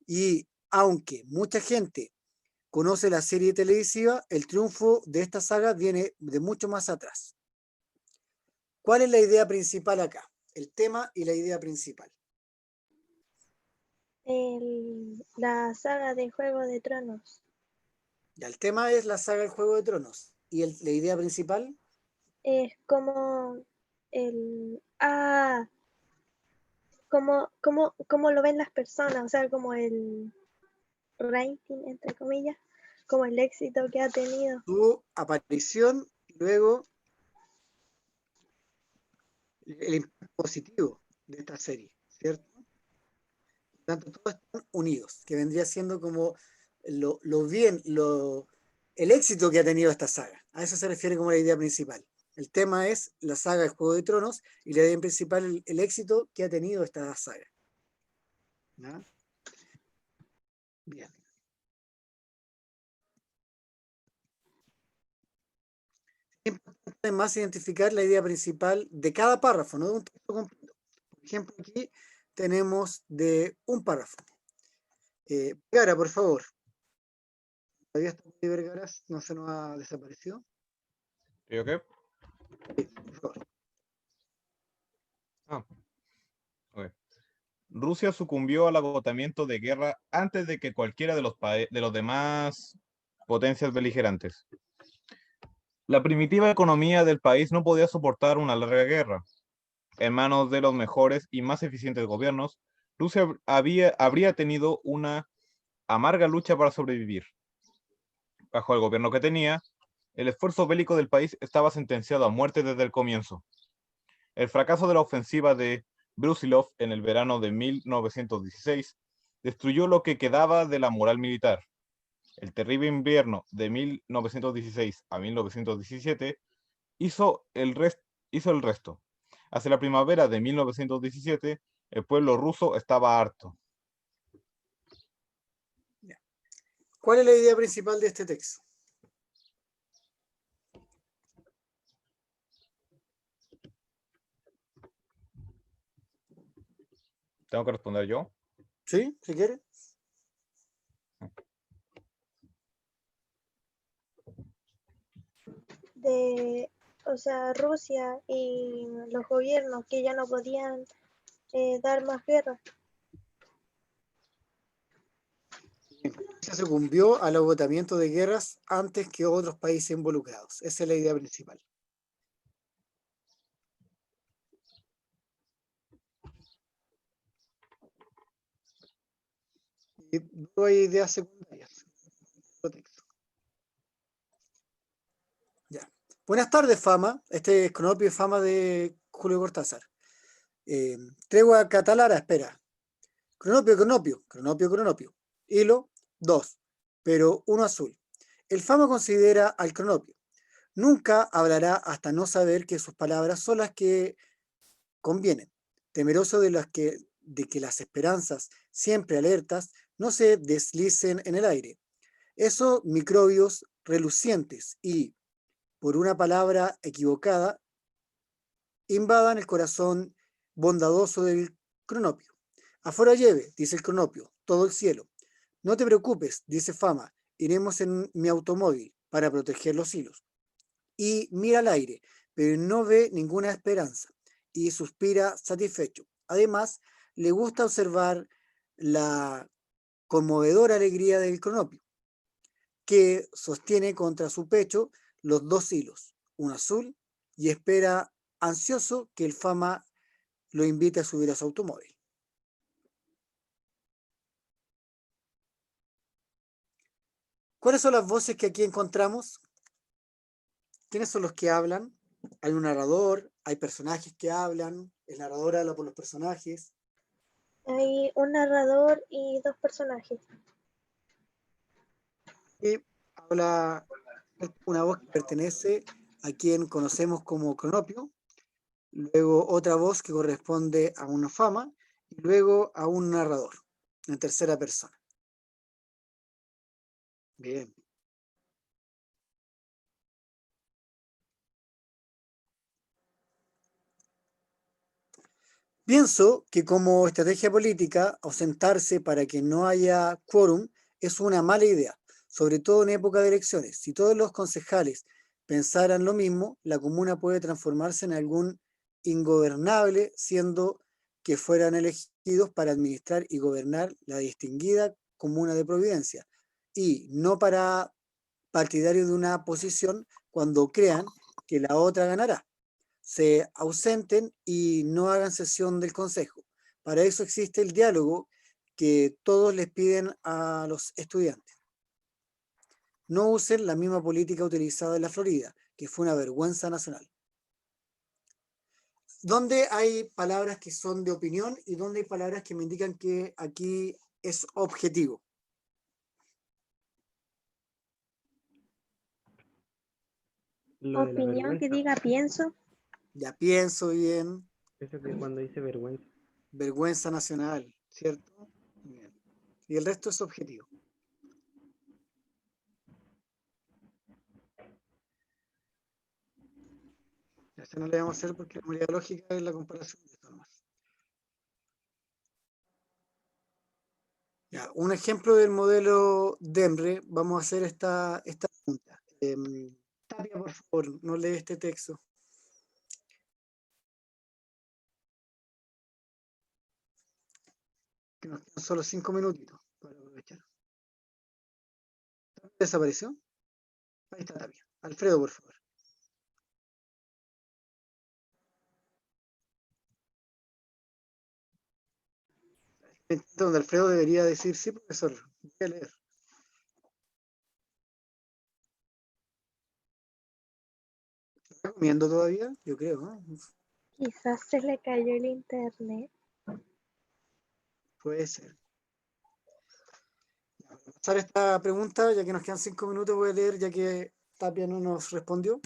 A: Y aunque mucha gente conoce la serie televisiva, el triunfo de esta saga viene de mucho más atrás. ¿Cuál es la idea principal acá? El tema y la idea principal.
G: La saga de Juego de Tronos.
A: Ya, el tema es la saga del Juego de Tronos. ¿Y la idea principal?
G: Es como cómo lo ven las personas, o sea, como el rating, entre comillas, como el éxito que ha tenido.
A: Su aparición y luego el impacto positivo de esta serie, ¿cierto? Por tanto, todos están unidos, que vendría siendo como el éxito que ha tenido esta saga. A eso se refiere como la idea principal. El tema es la saga de Juego de Tronos y la idea principal el éxito que ha tenido esta saga. ¿No? Bien. Es importante además identificar la idea principal de cada párrafo, no de un texto completo. Por ejemplo, aquí tenemos de un párrafo. Vergara, por favor. ¿Todavía está de Vergara? ¿No se nos ha desaparecido?
K: ¿Y qué?
A: Sí, por favor.
K: Okay. Rusia sucumbió al agotamiento de guerra antes de que cualquiera de los demás potencias beligerantes. La primitiva economía del país no podía soportar una larga guerra. En manos de los mejores y más eficientes gobiernos, Rusia habría tenido una amarga lucha para sobrevivir. Bajo el gobierno que tenía, el esfuerzo bélico del país estaba sentenciado a muerte desde el comienzo. El fracaso de la ofensiva de Brusilov en el verano de 1916 destruyó lo que quedaba de la moral militar. El terrible invierno de 1916 a 1917 hizo el resto. Hacia la primavera de 1917, el pueblo ruso estaba harto.
A: ¿Cuál es la idea principal de este texto?
K: ¿Tengo que responder yo?
A: Sí, si quiere.
G: O sea, Rusia y los gobiernos que ya no podían dar más guerra.
A: Se sucumbió al agotamiento de guerras antes que otros países involucrados. Esa es la idea principal. Y luego hay ideas secundarias. Ya. Buenas tardes, Fama. Este es Cronopio y Fama de Julio Cortázar. Tregua catalara, espera. Cronopio, Cronopio, Cronopio, Cronopio. Hilo 2, pero uno azul. El Fama considera al Cronopio. Nunca hablará hasta no saber que sus palabras son las que convienen, temeroso de que las esperanzas, siempre alertas, no se deslicen en el aire. Esos microbios relucientes y, por una palabra equivocada, invadan el corazón bondadoso del Cronopio. Afuera lleve, dice el Cronopio, todo el cielo. No te preocupes, dice Fama, iremos en mi automóvil para proteger los hilos. Y mira al aire, pero no ve ninguna esperanza y suspira satisfecho. Además, le gusta observar la conmovedora alegría del Cronopio, que sostiene contra su pecho los dos hilos, un azul, y espera ansioso que el Fama lo invite a subir a su automóvil. ¿Cuáles son las voces que aquí encontramos? ¿Quiénes son los que hablan? Hay un narrador, hay personajes que hablan, el narrador habla por los personajes.
G: Hay un narrador y dos personajes.
A: Y habla una voz que pertenece a quien conocemos como Cronopio, luego otra voz que corresponde a una Fama, y luego a un narrador, en tercera persona. Bien. Pienso que como estrategia política, ausentarse para que no haya quórum es una mala idea, sobre todo en época de elecciones. Si todos los concejales pensaran lo mismo, la comuna puede transformarse en algún ingobernable, siendo que fueran elegidos para administrar y gobernar la distinguida comuna de Providencia, y no para partidarios de una posición cuando crean que la otra ganará. Se ausenten y no hagan sesión del consejo. Para eso existe el diálogo que todos les piden a los estudiantes. No usen la misma política utilizada en la Florida, que fue una vergüenza nacional. ¿Dónde hay palabras que son de opinión y dónde hay palabras que me indican que aquí es objetivo?
J: Lo de la
G: Opinión que
J: vergüenza.
G: diga pienso.
A: Ya pienso bien.
J: Eso que cuando dice vergüenza.
A: Vergüenza nacional, ¿cierto? Bien. Y el resto es objetivo. Este no le vamos a hacer porque la modalidad lógica es la comparación de esto nomás. Ya, un ejemplo del modelo DEMRE, vamos a hacer esta pregunta. Tapia, por favor, no lee este texto. Que nos quedan solo 5 minutitos para aprovechar. ¿Desapareció? Ahí está Tapia. Alfredo, por favor. Donde Alfredo debería decir, sí, profesor, voy a leer. ¿Está comiendo todavía? Yo creo, ¿no?
G: Quizás se le cayó el internet.
A: Puede ser. Para pasar esta pregunta, ya que nos quedan 5 minutos, voy a leer, ya que Tapia no nos respondió.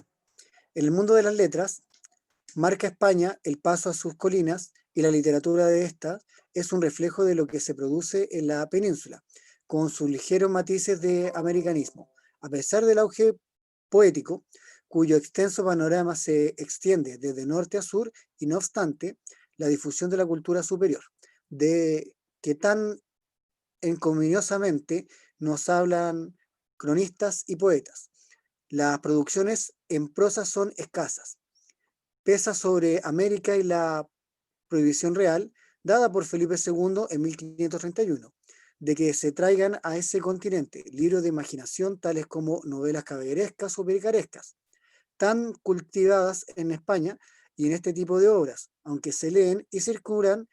A: En el mundo de las letras, marca España el paso a sus colinas y la literatura de esta es un reflejo de lo que se produce en la península, con sus ligeros matices de americanismo. A pesar del auge poético, cuyo extenso panorama se extiende desde norte a sur, y no obstante, la difusión de la cultura superior, de que tan encominiosamente nos hablan cronistas y poetas. Las producciones en prosa son escasas. Pesa sobre América y la prohibición real, dada por Felipe II en 1531, de que se traigan a ese continente libros de imaginación tales como novelas caballerescas o picarescas, tan cultivadas en España y en este tipo de obras, aunque se leen y circulan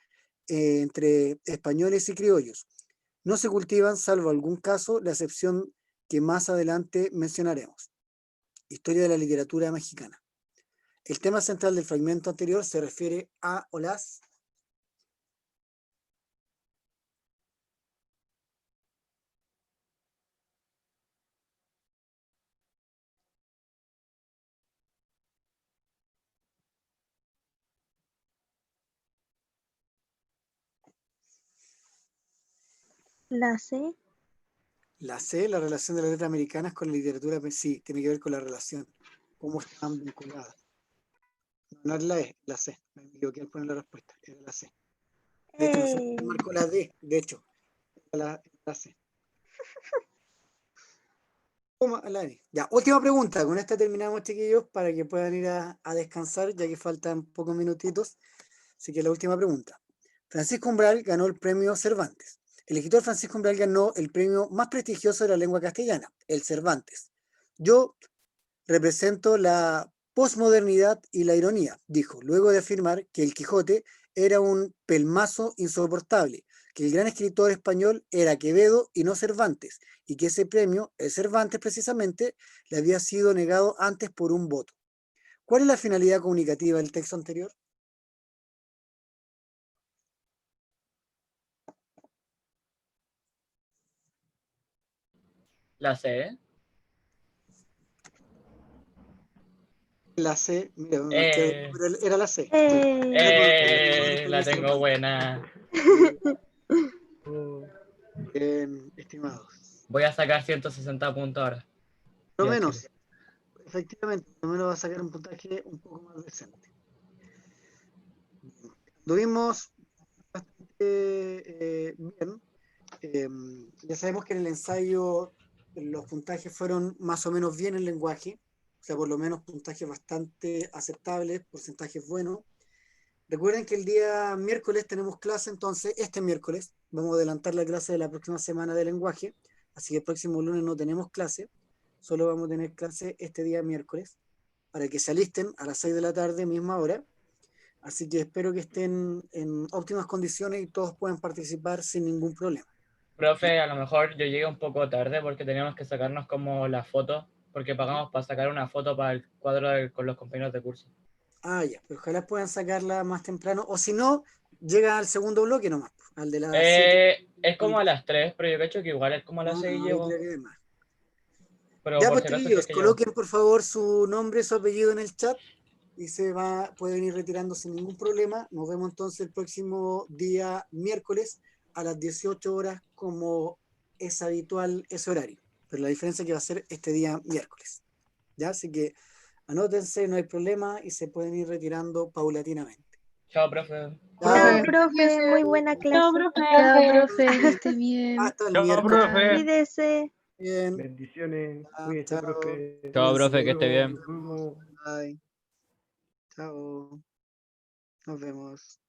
A: entre españoles y criollos. No se cultivan, salvo algún caso, la excepción que más adelante mencionaremos. Historia de la literatura mexicana. El tema central del fragmento anterior se refiere a o las
G: La C.
A: La C, la relación de las letras americanas con la literatura, sí, tiene que ver con la relación, cómo están vinculadas. No es la E, la C. Me equivoqué al poner la respuesta, era la C. De hecho, nosotros marcó la D, de hecho, era la C. La N. Ya, última pregunta, con esta terminamos, chiquillos, para que puedan ir a descansar, ya que faltan pocos minutitos. Así que la última pregunta. Francisco Umbral ganó el premio Cervantes. El escritor Francisco Umbral ganó el premio más prestigioso de la lengua castellana, el Cervantes. Yo represento la posmodernidad y la ironía, dijo, luego de afirmar que el Quijote era un pelmazo insoportable, que el gran escritor español era Quevedo y no Cervantes, y que ese premio, el Cervantes precisamente, le había sido negado antes por un voto. ¿Cuál es la finalidad comunicativa del texto anterior?
D: La C.
A: La C, mira, pero era la C.
D: La tengo buena.
A: Bien, estimados.
D: Voy a sacar 160 puntos ahora.
A: Por lo menos, efectivamente, por lo menos va a sacar un puntaje un poco más decente. Tuvimos bastante bien. Ya sabemos que en el ensayo los puntajes fueron más o menos bien en lenguaje, o sea, por lo menos puntajes bastante aceptables, porcentajes buenos. Recuerden que el día miércoles tenemos clase, entonces este miércoles vamos a adelantar la clase de la próxima semana de lenguaje, así que el próximo lunes no tenemos clase, solo vamos a tener clase este día miércoles, para que se alisten a las 6 de la tarde, misma hora. Así que espero que estén en óptimas condiciones y todos puedan participar sin ningún problema.
D: Profe, a lo mejor yo llegué un poco tarde porque teníamos que sacarnos como la foto, porque pagamos para sacar una foto para el cuadro con los compañeros de curso.
A: Ah, ya, pero ojalá puedan sacarla más temprano, o si no, llega al segundo bloque nomás, al de las 7.
D: Es como a las 3, pero yo cacho que igual es como a las 6 llego. Pero
A: Ya,
D: por
A: pues,
D: si acaso
A: chiquillos,
D: que
A: coloquen por favor su nombre, su apellido en el chat y pueden ir retirando sin ningún problema. Nos vemos entonces el próximo día miércoles a las 18 horas como es habitual ese horario. Pero la diferencia es que va a ser este día miércoles. ¿Ya? Así que anótense, no hay problema y se pueden ir retirando paulatinamente.
D: Chao, profe.
G: Chao, profe, muy buena clase.
E: Chao, profe, que esté bien.
A: Hasta el
C: Chao,
A: miércoles.
C: profe.
G: Cuídese.
A: Bien.
J: Bendiciones. Cuídese,
A: Chao.
J: profe.
D: Chao, profe, que esté bien.
J: Nos vemos.
A: Bye. Chao. Nos vemos.